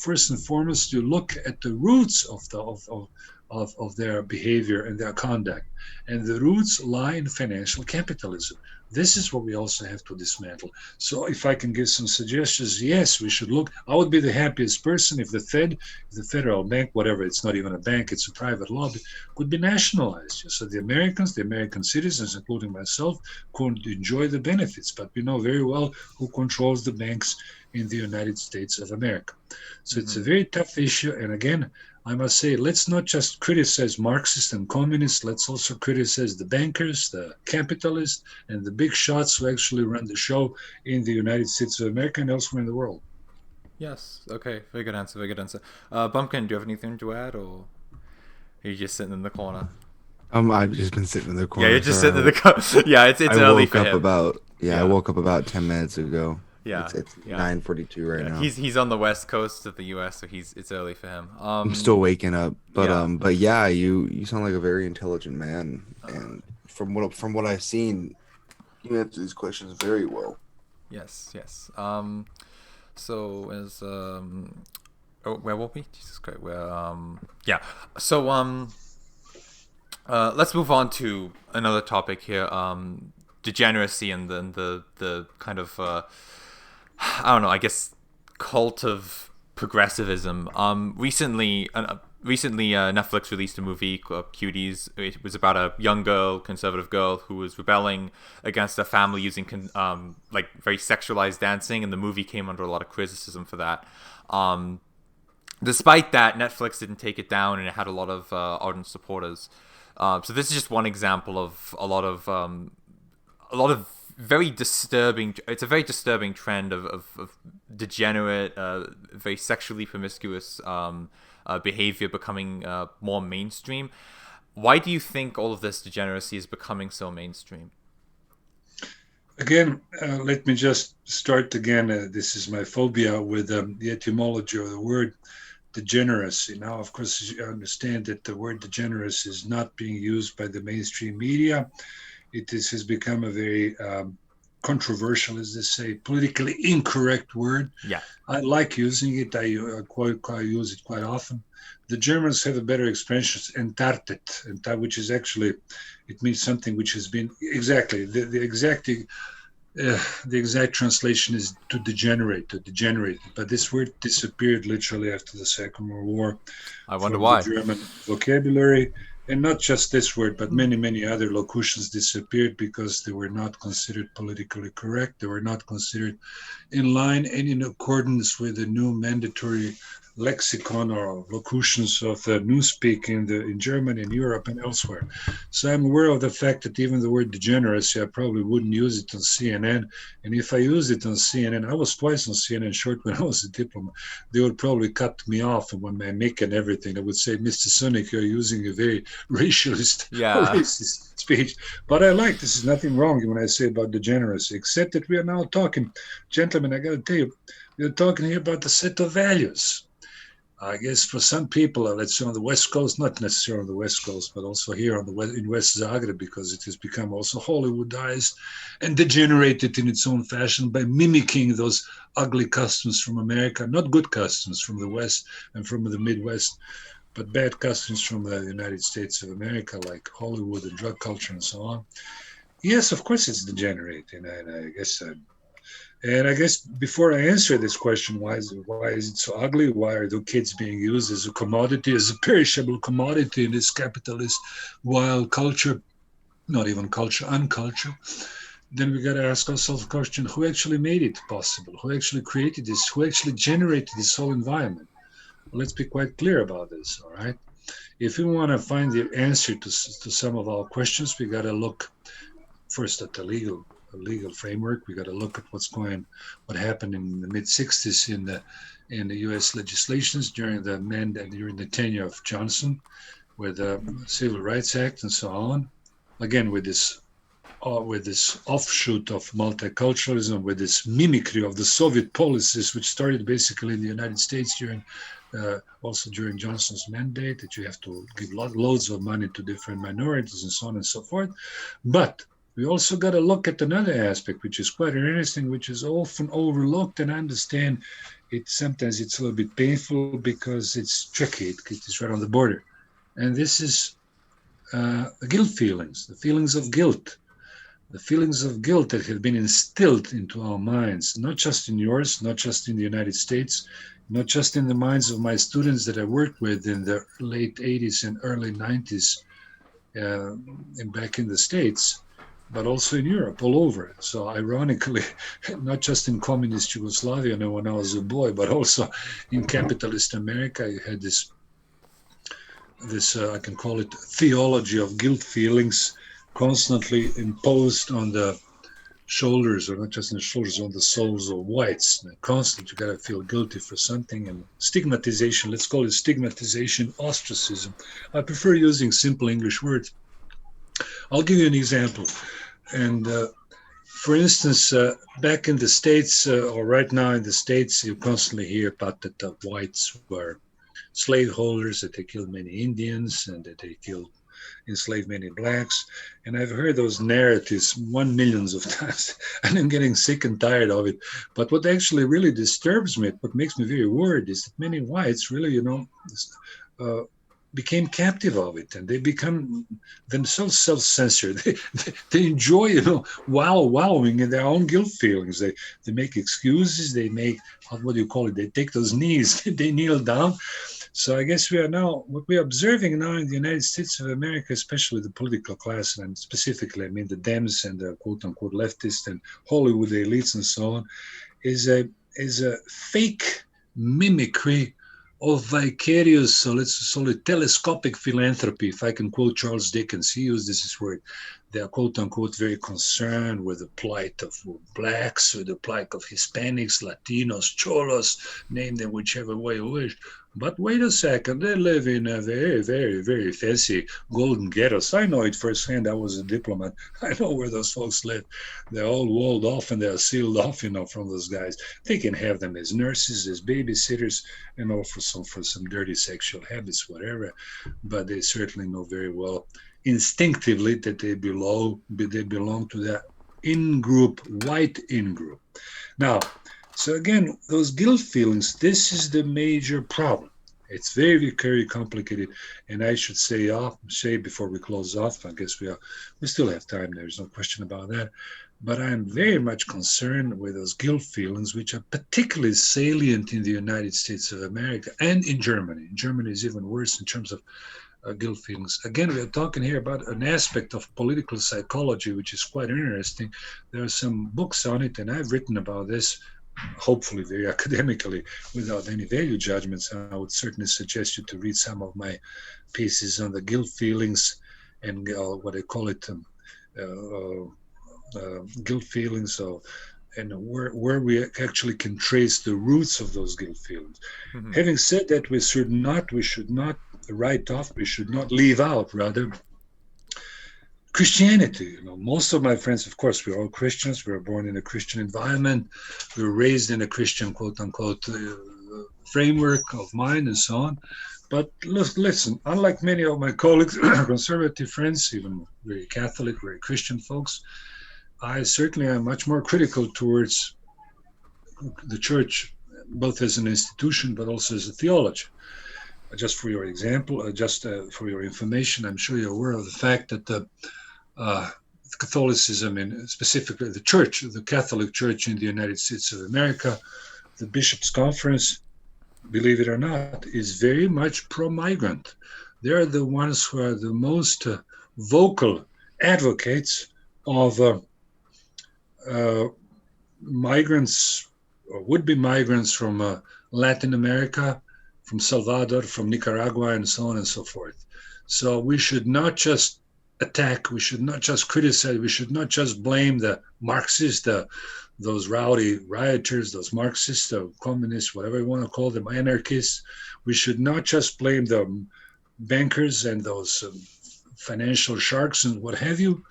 first and foremost you look at the roots of their behavior and their conduct. And the roots lie in financial capitalism. This is what we also have to dismantle. So if I can give some suggestions, yes, we should look. I would be the happiest person if the federal bank, whatever, it's not even a bank, it's a private lobby, could be nationalized. So the American citizens, including myself, could enjoy the benefits. But we know very well who controls the banks in the United States of America. So it's a very tough issue. And again, I must say, let's not just criticize Marxists and communists. Let's also criticize the bankers, the capitalists, and the big shots who actually run the show in the United States of America and elsewhere in the world. Yes. Okay. Very good answer. Bumpkin, do you have anything to add, or are you just sitting in the corner? I've just been sitting in the corner. Yeah, you're just sitting in the corner. Yeah, it's early for him. I woke up about 10 minutes ago. Yeah, it's 9:42 right now. He's on the west coast of the U.S., so it's early for him. I'm still waking up, but yeah, you sound like a very intelligent man, and from what I've seen, you answer these questions very well. Yes. So as Oh, where were we? Jesus Christ. Yeah. So let's move on to another topic here. Degeneracy and the kind of I don't know. I guess cult of progressivism. Recently, Netflix released a movie called Cuties. It was about a young girl, conservative girl, who was rebelling against her family using like very sexualized dancing, and the movie came under a lot of criticism for that. Despite that, Netflix didn't take it down, and it had a lot of ardent supporters. So this is just one example of a lot of very disturbing. It's a very disturbing trend of degenerate, very sexually promiscuous behavior becoming more mainstream. Why do you think all of this degeneracy is becoming so mainstream? Again, let me just start again. This is my phobia with the etymology of the word degeneracy. Now, of course, you understand that the word degeneracy is not being used by the mainstream media. Has become a very controversial, as they say, politically incorrect word. Yeah. I like using it. I use it quite often. The Germans have a better expression, entartet, which is actually, it means something which has been exactly the exact translation is to degenerate. But this word disappeared literally after the Second World War. I wonder from why. The German vocabulary. And not just this word, but many other locutions disappeared because they were not considered politically correct. They were not considered in line and in accordance with the new mandatory lexicon or locutions of newspeak in Germany, in Europe, and elsewhere. So I'm aware of the fact that even the word degeneracy, I probably wouldn't use it on CNN. And if I used it on CNN, I was twice on CNN short when I was a diplomat, they would probably cut me off and on my mic and everything. They would say, Mr. Sunic, you're using a very racialist or racist speech. But I like, this is nothing wrong when I say about degeneracy, except that we are now talking, gentlemen, I got to tell you, we're talking here about the set of values. I guess for some people, let's say on the West Coast, not necessarily on the West Coast, but also here in West Zagreb, because it has become also Hollywoodized and degenerated in its own fashion by mimicking those ugly customs from America, not good customs from the West and from the Midwest, but bad customs from the United States of America, like Hollywood and drug culture and so on. Yes, of course it's degenerating, and I guess before I answer this question, why is it so ugly? Why are the kids being used as a commodity, as a perishable commodity in this capitalist wild culture, not even culture, unculture? Then we got to ask ourselves the question, who actually made it possible? Who actually created this? Who actually generated this whole environment? Well, let's be quite clear about this, all right? If we want to find the answer to some of our questions, we got to look first at the legal framework. We got to look at what happened in the mid '60s in the U.S. legislations during the tenure of Johnson, with the Civil Rights Act and so on. Again, with this offshoot of multiculturalism, with this mimicry of the Soviet policies, which started basically in the United States also during Johnson's mandate, that you have to give loads of money to different minorities and so on and so forth. But we also got to look at another aspect, which is quite interesting, which is often overlooked, and I understand sometimes it's a little bit painful because it's tricky. It is right on the border. And this is the guilt feelings, the feelings of guilt that have been instilled into our minds, not just in yours, not just in the United States, not just in the minds of my students that I worked with in the late 80s and early 90s and back in the States, but also in Europe, all over. So ironically, not just in communist Yugoslavia when I was a boy, but also in capitalist America, you had this I can call it theology of guilt feelings constantly imposed on the shoulders, or not just on the shoulders, on the souls of whites. Constantly, you got to feel guilty for something, and stigmatization, let's call it stigmatization, ostracism. I prefer using simple English words. I'll give you an example. And for instance, back in the States, or right now in the States, you constantly hear about that whites were slaveholders, that they killed many Indians, and that they killed enslaved many blacks. And I've heard those narratives 1 millions of times, and I'm getting sick and tired of it. But what actually really disturbs me, what makes me very worried, is that many whites really, uh, became captive of it, and they become themselves self-censored. They enjoy, wallowing in their own guilt feelings. They make excuses. They make, what do you call it? They take those knees. They kneel down. So I guess what we're observing now in the United States of America, especially the political class, and specifically, I mean, the Dems and the quote-unquote leftists and Hollywood elites and so on, is a fake mimicry of vicarious, so let's call it telescopic philanthropy, if I can quote Charles Dickens. He used this word. They are, quote unquote, very concerned with the plight of blacks, with the plight of Hispanics, Latinos, Cholos, name them whichever way you wish. But wait a second, they live in a very, very, very fancy golden ghettos. I know it firsthand. I was a diplomat. I know where those folks live. They're all walled off and they're sealed off, from those guys. They can have them as nurses, as babysitters, for some dirty sexual habits, whatever. But they certainly know very well, instinctively, that they belong to that in-group, white in-group. Now, so again, those guilt feelings, this is the major problem. It's very, very complicated. And I should say before we close off, I guess we still have time. There's no question about that. But I'm very much concerned with those guilt feelings, which are particularly salient in the United States of America and in Germany. Germany is even worse in terms of guilt feelings. Again, we are talking here about an aspect of political psychology, which is quite interesting. There are some books on it, and I've written about this, hopefully very academically, without any value judgments. I would certainly suggest you to read some of my pieces on the guilt feelings and what I call it, guilt feelings, and where we actually can trace the roots of those guilt feelings. Mm-hmm. Having said that, we should not write off, we should not leave out, rather, Christianity. Most of my friends, of course, we're all Christians. We were born in a Christian environment. We were raised in a Christian, quote unquote, framework of mind and so on. But listen, unlike many of my colleagues, conservative friends, even very Catholic, very Christian folks, I certainly am much more critical towards the church, both as an institution, but also as a theology. Just for your example, for your information, I'm sure you're aware of the fact that Catholicism, and specifically the Catholic Church in the United States of America, the Bishops' Conference, believe it or not, is very much pro-migrant. They're the ones who are the most vocal advocates of migrants or would-be migrants from Latin America, from Salvador, from Nicaragua, and so on and so forth. So we should not just attack, we should not just criticize, we should not just blame the Marxists, those rowdy rioters, those Marxists, the communists, whatever you want to call them, anarchists. We should not just blame the bankers and those financial sharks and what have you.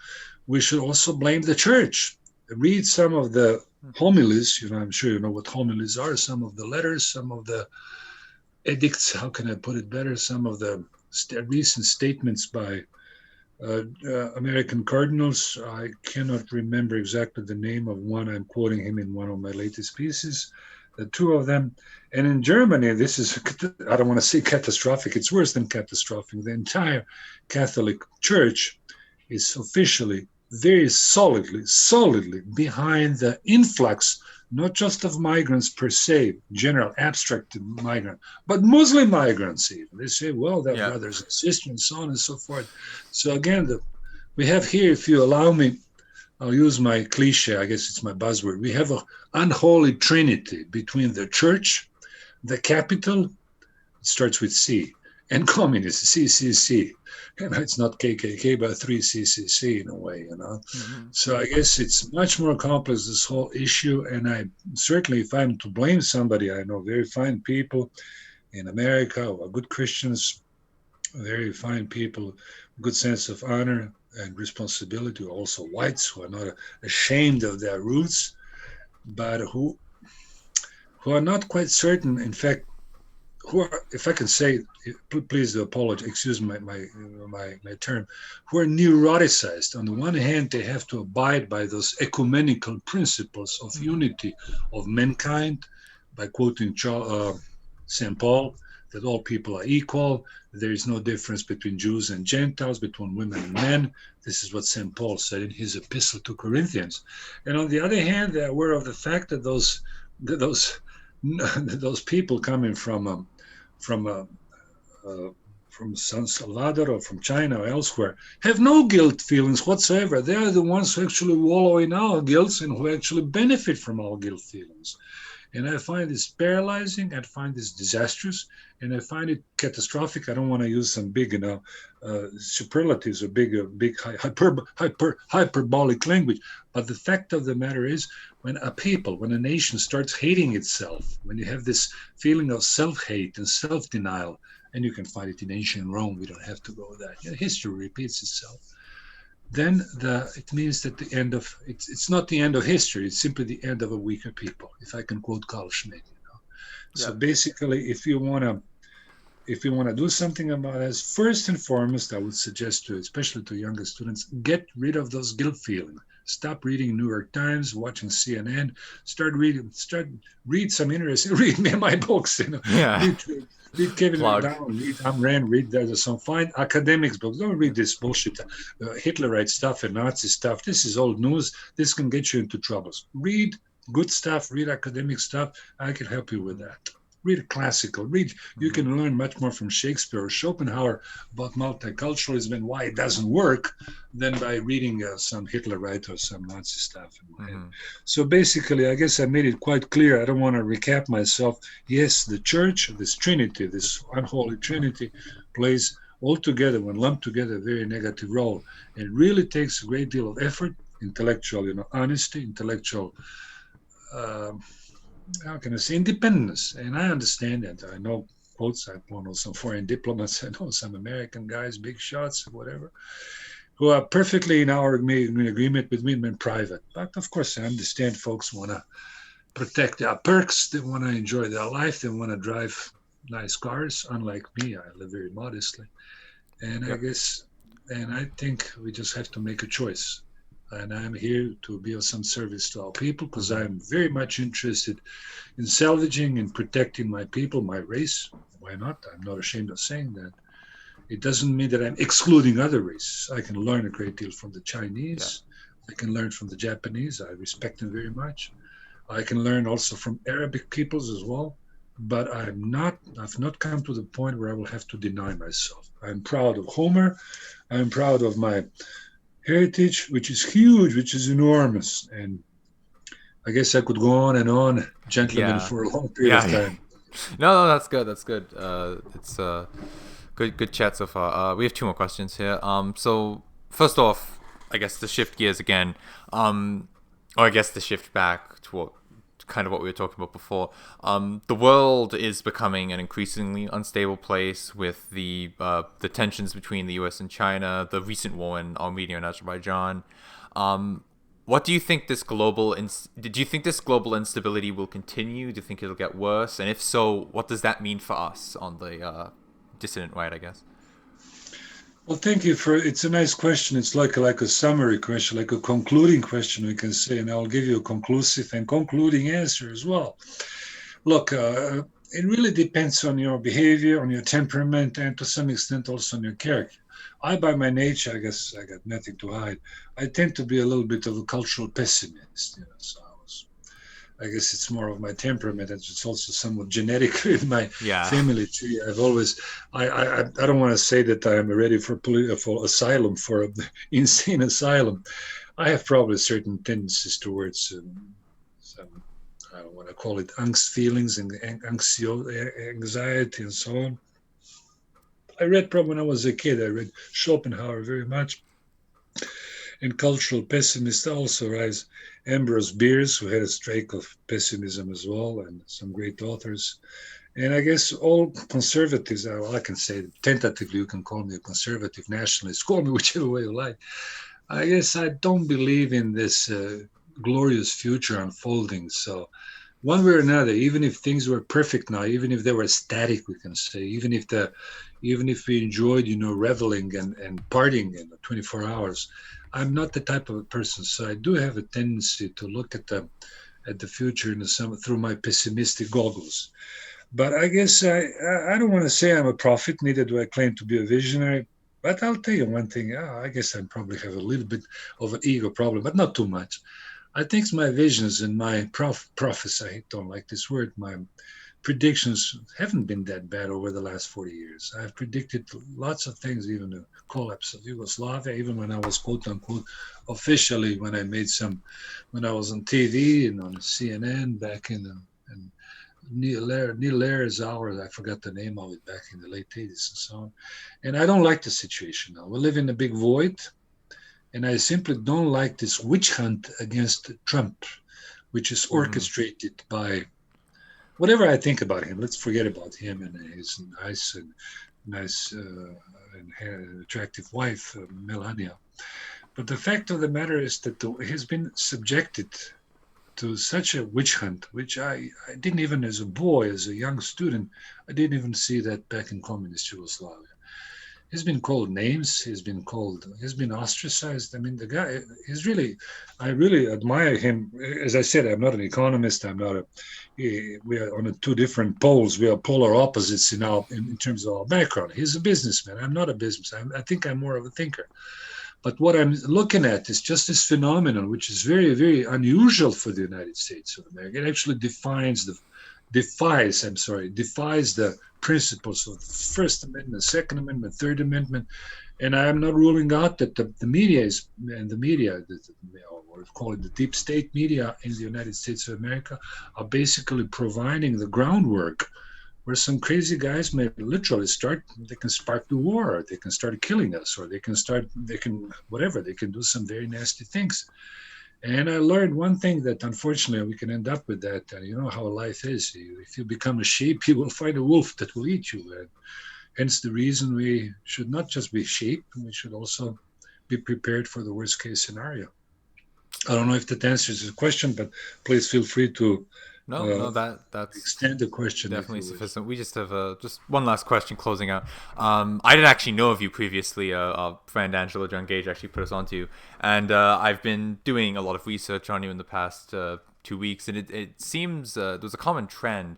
We should also blame the church. Read some of the homilies, I'm sure you know what homilies are, some of the letters, some of the edicts, how can I put it better, some of the recent statements by American cardinals. I cannot remember exactly the name of one. I'm quoting him in one of my latest pieces, the two of them. And in Germany, this is, I don't want to say catastrophic, it's worse than catastrophic. The entire Catholic Church is officially very solidly behind the influx, not just of migrants per se, general abstract migrant, but Muslim migrants even. They say, well, they're brothers and sisters and so on and so forth. So again, we have here, if you allow me, I'll use my cliche, I guess it's my buzzword. We have an unholy trinity between the church, the capital, it starts with C, and communists, CCC. It's not KKK, but 3CCC in a way, Mm-hmm. So I guess it's much more complex, this whole issue. And I certainly, if I'm to blame somebody, I know very fine people in America who are good Christians, very fine people, good sense of honor and responsibility, also whites who are not ashamed of their roots, but who are not quite certain, in fact, who are, if I can say, please apologize, excuse my term, who are neuroticized. On the one hand, they have to abide by those ecumenical principles of unity of mankind, by quoting St. Paul, that all people are equal. There is no difference between Jews and Gentiles, between women and men. This is what St. Paul said in his epistle to Corinthians. And on the other hand, they're aware of the fact that those people coming from San Salvador or from China or elsewhere have no guilt feelings whatsoever. They are the ones who actually wallow in our guilt and who actually benefit from our guilt feelings. And I find this paralyzing. I find this disastrous, and I find it catastrophic. I don't want to use some big, superlatives or big hyperbolic language. But the fact of the matter is, when a nation starts hating itself, when you have this feeling of self-hate and self-denial, and you can find it in ancient Rome, we don't have to go there. History repeats itself. Then it means that the end of it's not the end of history. It's simply the end of a weaker people, if I can quote Carl Schmitt. So basically, if you want to do something about this, first and foremost, I would suggest to, especially to younger students, get rid of those guilt feelings. Stop reading New York Times, watching CNN. Read some interesting. Read me my books. Read Kevin McDonald, read Ayn Rand, read there's some fine academics books. Don't read this bullshit, Hitlerite stuff and Nazi stuff. This is old news. This can get you into troubles. Read good stuff, read academic stuff. I can help you with that. Read classical. You can learn much more from Shakespeare or Schopenhauer about multiculturalism and why it doesn't work than by reading some Hitlerite or some Nazi stuff. So basically, I guess I made it quite clear. I don't want to recap myself. Yes, the church, this Trinity, this unholy Trinity, plays altogether, when lumped together, a very negative role. It really takes a great deal of effort, intellectual, honesty, intellectual how can I say, independence. And I understand that. I know quotes, I know some foreign diplomats, I know some American guys, big shots, whatever, who are perfectly in agreement with me in private. But of course, I understand folks want to protect their perks. They want to enjoy their life. They want to drive nice cars. Unlike me, I live very modestly. And I think we just have to make a choice. And I'm here to be of some service to our people because I'm very much interested in salvaging and protecting my people, my race. Why not? I'm not ashamed of saying that. It doesn't mean that I'm excluding other races. I can learn a great deal from the Chinese. I can learn from the Japanese. I respect them very much. I can learn also from Arabic peoples as well. But I've not come to the point where I will have to deny myself. I'm proud of Homer. I'm proud of my heritage, which is huge, which is enormous. And I guess I could go on, gentlemen, for a long period of time. No, that's good. That's good. It's good chat so far. We have 2 more questions here. So first off, I guess to shift gears again, or I guess to shift back to what we were talking about before. The world is becoming an increasingly unstable place with the tensions between the U.S. and China, the recent war in Armenia and Azerbaijan. What do you think this global instability will continue? Do you think it'll get worse? And if so, what does that mean for us on the dissident right, I guess? Well, thank you it's a nice question. It's like a summary question, like a concluding question, we can say, and I'll give you a conclusive and concluding answer as well. Look, it really depends on your behavior, on your temperament, and to some extent also on your character. I, by my nature, I guess I got nothing to hide. I tend to be a little bit of a cultural pessimist, so I guess it's more of my temperament, and it's also somewhat genetic in my family tree. I've always, I don't want to say that I am ready for asylum, for an insane asylum. I have probably certain tendencies towards some, I don't want to call it angst feelings and anxiety and so on. I read probably when I was a kid, I read Schopenhauer very much. And cultural pessimists also rise. Ambrose Bierce, who had a streak of pessimism as well, and some great authors. And I guess all conservatives, I can say tentatively, you can call me a conservative nationalist, call me whichever way you like. I guess I don't believe in this glorious future unfolding. So one way or another, even if things were perfect now, even if they were static, we can say, even if we enjoyed, reveling and partying in the 24 hours, I'm not the type of a person. So I do have a tendency to look at the future through my pessimistic goggles. But I guess I don't want to say I'm a prophet, neither do I claim to be a visionary. But I'll tell you one thing. I guess I probably have a little bit of an ego problem, but not too much. I think my visions and my prophecy, I don't like this word, my predictions haven't been that bad over the last 40 years. I've predicted lots of things, even the collapse of Yugoslavia, even when I was quote unquote officially, when I was on TV and on CNN back in Neil Lehrer's hours, I forgot the name of it back in the late 80s and so on. And I don't like the situation now. We live in a big void, and I simply don't like this witch hunt against Trump, which is orchestrated by whatever I think about him. Let's forget about him and his nice and attractive wife, Melania. But the fact of the matter is that he's been subjected to such a witch hunt, which I didn't even as a boy, as a young student, I didn't even see that back in communist Yugoslavia. He's been called names. He's been ostracized. I mean, the guy I really admire him. As I said, I'm not an economist. We are on two different poles. We are polar opposites in terms of our background. He's a businessman. I'm not a businessman. I think I'm more of a thinker. But what I'm looking at is just this phenomenon, which is very, very unusual for the United States of America. It actually defies the principles of the First Amendment, Second Amendment, Third Amendment. And I'm not ruling out that the media or call it the deep state media in the United States of America, are basically providing the groundwork where some crazy guys may literally they can spark the war, or they can start killing us, or they can do some very nasty things. And I learned one thing, that unfortunately we can end up with that. And you know how life is. If you become a sheep, you will find a wolf that will eat you. And hence the reason we should not just be sheep, we should also be prepared for the worst case scenario. I don't know if that answers the question, but please feel free to that's extend the question. Definitely sufficient. We just have just one last question closing out. I didn't actually know of you previously. Our friend Angela John Gage actually put us onto you, and I've been doing a lot of research on you in the past 2 weeks, and it seems there's a common trend.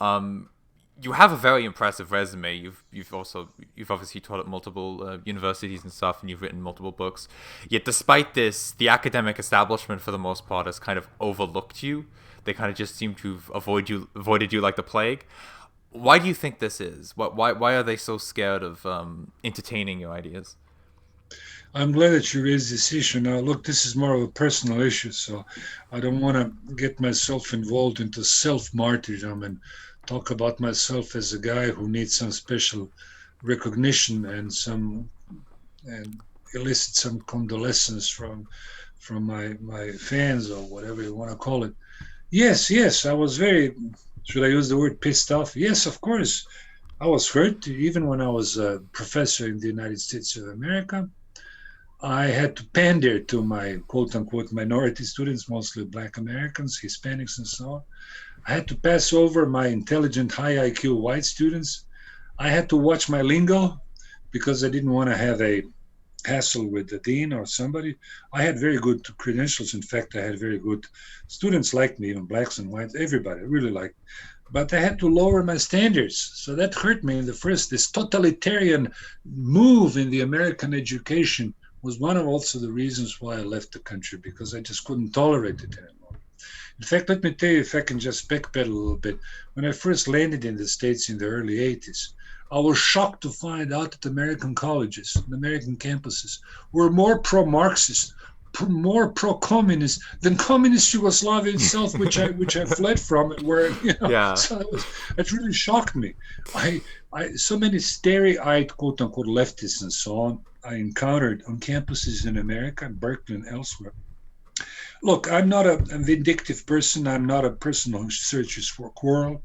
You have a very impressive resume. You've obviously taught at multiple universities and stuff, and you've written multiple books. Yet despite this, the academic establishment for the most part has kind of overlooked you. They kind of just seem to have avoided you like the plague. Why do you think this is? Why are they so scared of entertaining your ideas? I'm glad that you raised this issue. Now, look, this is more of a personal issue, so I don't want to get myself involved into self-martyrdom and talk about myself as a guy who needs some special recognition and elicit some condolences from my fans, or whatever you want to call it. Yes, I was very, should I use the word pissed off? Yes, of course. I was hurt. Even when I was a professor in the United States of America, I had to pander to my quote-unquote minority students, mostly Black Americans, Hispanics, and so on. I had to pass over my intelligent, high IQ white students. I had to watch my lingo because I didn't want to have a hassle with the dean or somebody. I had very good credentials. In fact, I had very good students liked me, even blacks and whites, everybody really liked me. But I had to lower my standards. So that hurt me in this totalitarian move in the American education was one of also the reasons why I left the country, because I just couldn't tolerate it anymore. In fact, let me tell you, if I can just backpedal a little bit, when I first landed in the States in the early 80s, I was shocked to find out that American colleges and American campuses were more pro-Marxist, more pro-communist than communist Yugoslavia itself, which I fled from, and where so it really shocked me. I so many starry-eyed quote-unquote leftists and so on I encountered on campuses in America, in Berkeley and elsewhere. Look, I'm not a vindictive person. I'm not a person who searches for a quarrel.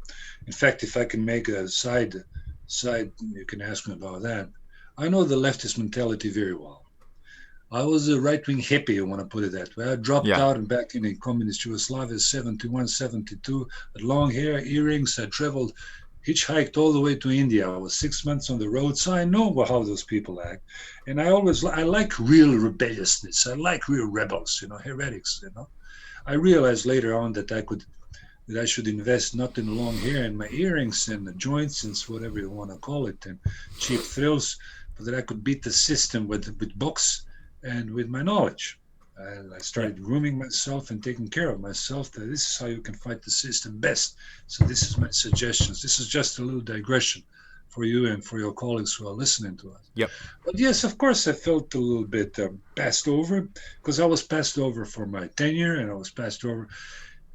In fact, if I can make a side, you can ask me about that. I know the leftist mentality very well. I was a right-wing hippie, I want to put it that way. I dropped Yeah. out and back in communist Yugoslavia, 71, 72, with long hair, earrings. I traveled, hitchhiked all the way to India. I was 6 months on the road, so I know how those people act. And I like real rebelliousness. I like real rebels, heretics, I realized later on that I should invest not in long hair and my earrings and the joints and whatever you want to call it and cheap thrills, but that I could beat the system with books and with my knowledge. I started grooming myself and taking care of myself. That this is how you can fight the system best. So this is my suggestions. This is just a little digression for you and for your colleagues who are listening to us. Yep. But yes, of course, I felt a little bit passed over because I was passed over for my tenure and I was passed over.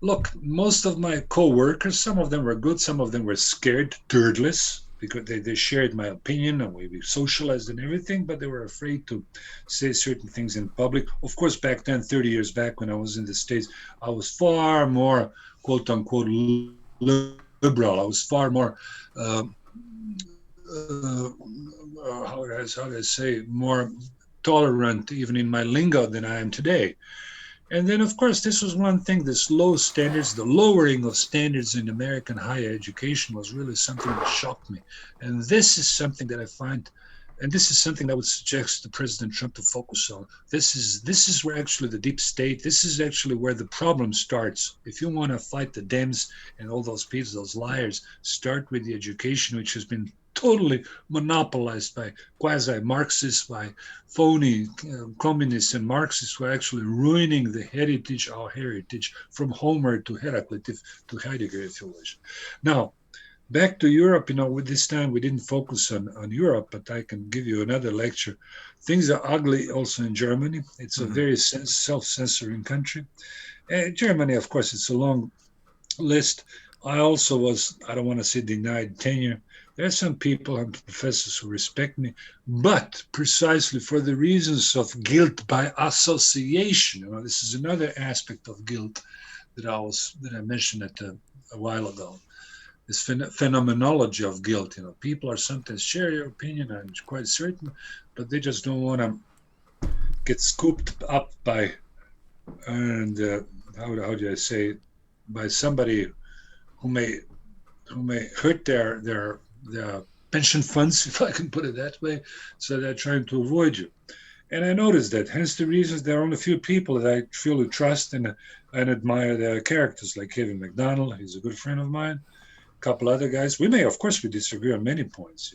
Look, most of my co-workers, some of them were good, some of them were scared, turdless, because they shared my opinion and we socialized and everything, but they were afraid to say certain things in public. Of course, back then, 30 years back when I was in the States, I was far more, quote unquote, liberal. I was far more, how do I say, more tolerant even in my lingo than I am today. And then, of course, this was one thing, this low standards, the lowering of standards in American higher education was really something that shocked me. And this is something that I find, and this is something that I would suggest to President Trump to focus on. This is where actually the deep state, this is actually where the problem starts. If you want to fight the Dems and all those people, those liars, start with the education, which has been totally monopolized by quasi-Marxists, by phony communists and Marxists who are actually ruining the heritage, our heritage, from Homer to Heraclit to Heidegger, if you wish. Now, back to Europe, with this time we didn't focus on Europe, but I can give you another lecture. Things are ugly also in Germany. It's a very self-censoring country. Germany, of course, it's a long list. I also was, I don't want to say denied tenure. There are some people and professors who respect me, but precisely for the reasons of guilt by association. This is another aspect of guilt that I mentioned a while ago. This phenomenology of guilt. People are sometimes share your opinion, I'm quite certain, but they just don't want to get scooped up by, and how do I say, by somebody who may hurt their pension funds, if I can put it that way, so they're trying to avoid you. And I noticed that, hence the reasons there are only a few people that I truly trust and admire their characters, like Kevin McDonald, he's a good friend of mine, a couple other guys. We disagree on many points,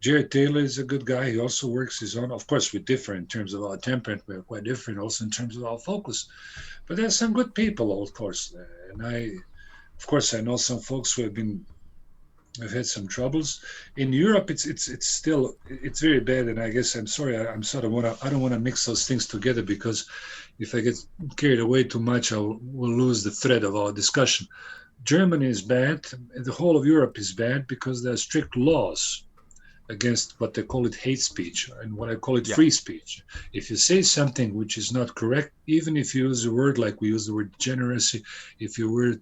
Jared Taylor is a good guy, he also works his own, of course we differ in terms of our temperament, we're quite different also in terms of our focus, but there's some good people, of course, and I know some folks who have had some troubles. In Europe, it's very bad, and I guess I don't want to mix those things together because if I get carried away too much, we'll lose the thread of our discussion. Germany is bad, and the whole of Europe is bad because there are strict laws against what they call it hate speech and what I call it free speech. If you say something which is not correct, even if you use a word like we use the word degeneracy, if you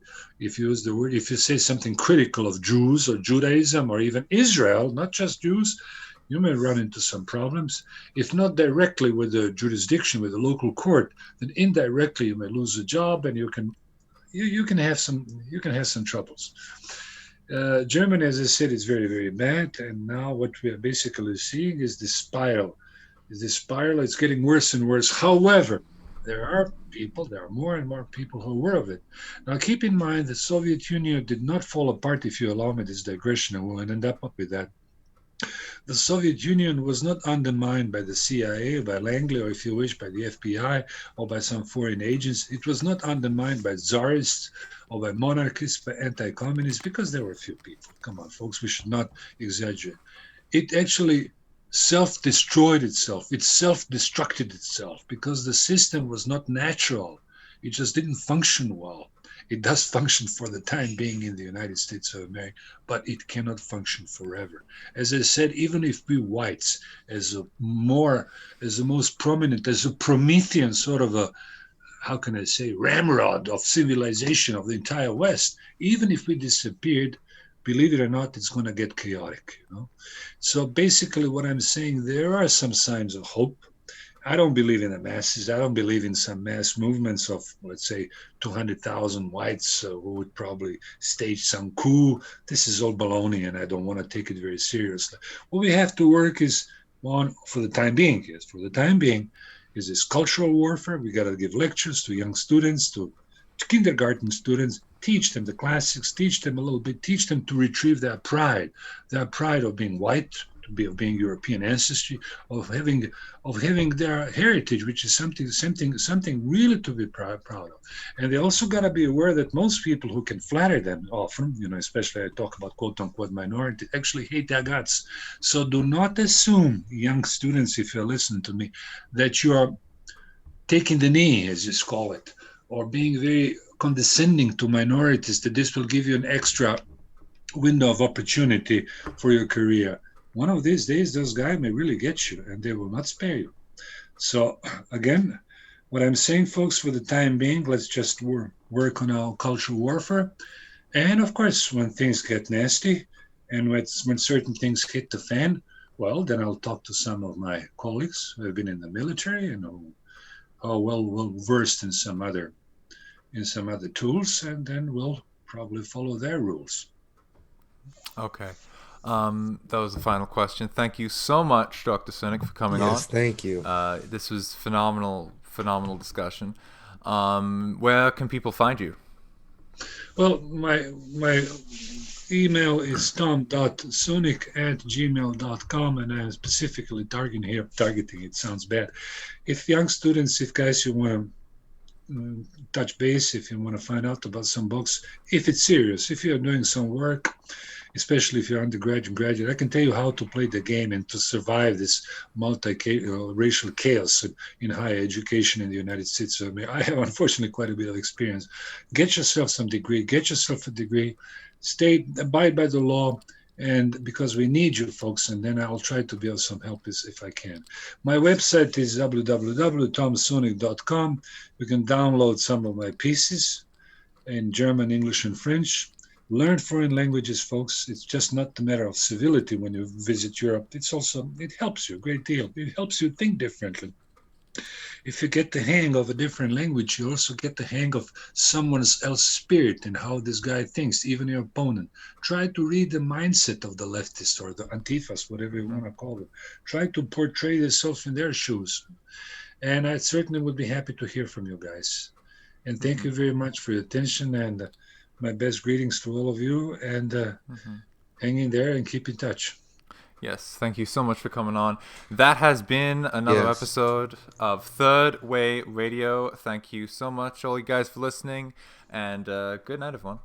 say something critical of Jews or Judaism or even Israel, not just Jews, you may run into some problems. If not directly with the jurisdiction, with the local court, then indirectly you may lose a job and you can have some troubles. Germany, as I said, is very, very bad. And now what we are basically seeing is this spiral. It's getting worse and worse. However, there are more and more people who are aware of it. Now, keep in mind the Soviet Union did not fall apart, if you allow me this digression, and we'll end up with that. The Soviet Union was not undermined by the CIA, by Langley, or if you wish, by the FBI, or by some foreign agents. It was not undermined by czarists or by monarchists, by anti-communists, because there were a few people. Come on, folks, we should not exaggerate. It actually self-destroyed itself. It self-destructed itself because the system was not natural. It just didn't function well. It does function for the time being in the United States of America, but it cannot function forever. As I said, even if we whites, as the most prominent, as a Promethean sort of a, how can I say, ramrod of civilization of the entire West, even if we disappeared, believe it or not, it's going to get chaotic. So basically what I'm saying, there are some signs of hope. I don't believe in the masses. I don't believe in some mass movements of, let's say, 200,000 whites who would probably stage some coup. This is all baloney, and I don't want to take it very seriously. What we have to work is on, for the time being, is this cultural warfare. We got to give lectures to young students, to kindergarten students, teach them the classics, teach them a little bit, teach them to retrieve their pride of being white, of being European ancestry, of having their heritage, which is something really to be proud of. And they also got to be aware that most people who can flatter them often, especially I talk about quote unquote minority, actually hate their guts. So do not assume, young students, if you're listening to me, that you are taking the knee, as you call it, or being very condescending to minorities, that this will give you an extra window of opportunity for your career. One of these days, those guys may really get you, and they will not spare you. So, again, what I'm saying, folks, for the time being, let's just work on our cultural warfare. And, of course, when things get nasty and when certain things hit the fan, well, then I'll talk to some of my colleagues who have been in the military and who are well versed in some other tools, and then we'll probably follow their rules. Okay. That was the final question. Thank you so much, Dr. Sunic, for coming on. Yes, thank you. This was phenomenal discussion. Where can people find you? Well, my email is tom.sunic@gmail.com, and I'm specifically targeting, it sounds bad. If young students, if guys, you want to touch base, if you want to find out about some books, if it's serious, if you're doing some work, especially if you're undergraduate and graduate, I can tell you how to play the game and to survive this racial chaos in higher education in the United States. I mean, I have unfortunately quite a bit of experience. Get yourself a degree, abide by the law, and because we need you folks, and then I'll try to be of some help if I can. My website is www.tomsunic.com. You can download some of my pieces in German, English, and French. Learn foreign languages, folks. It's just not a matter of civility when you visit Europe. It helps you a great deal. It helps you think differently. If you get the hang of a different language, you also get the hang of someone else's spirit and how this guy thinks, even your opponent. Try to read the mindset of the leftist or the antifas, whatever you want to call them. Try to portray yourself in their shoes. And I certainly would be happy to hear from you guys. And thank you very much for your attention, and my best greetings to all of you, and hang in there and keep in touch. Yes, thank you so much for coming on. That has been another episode of Third Way Radio. Thank you so much, all you guys, for listening, and good night, everyone.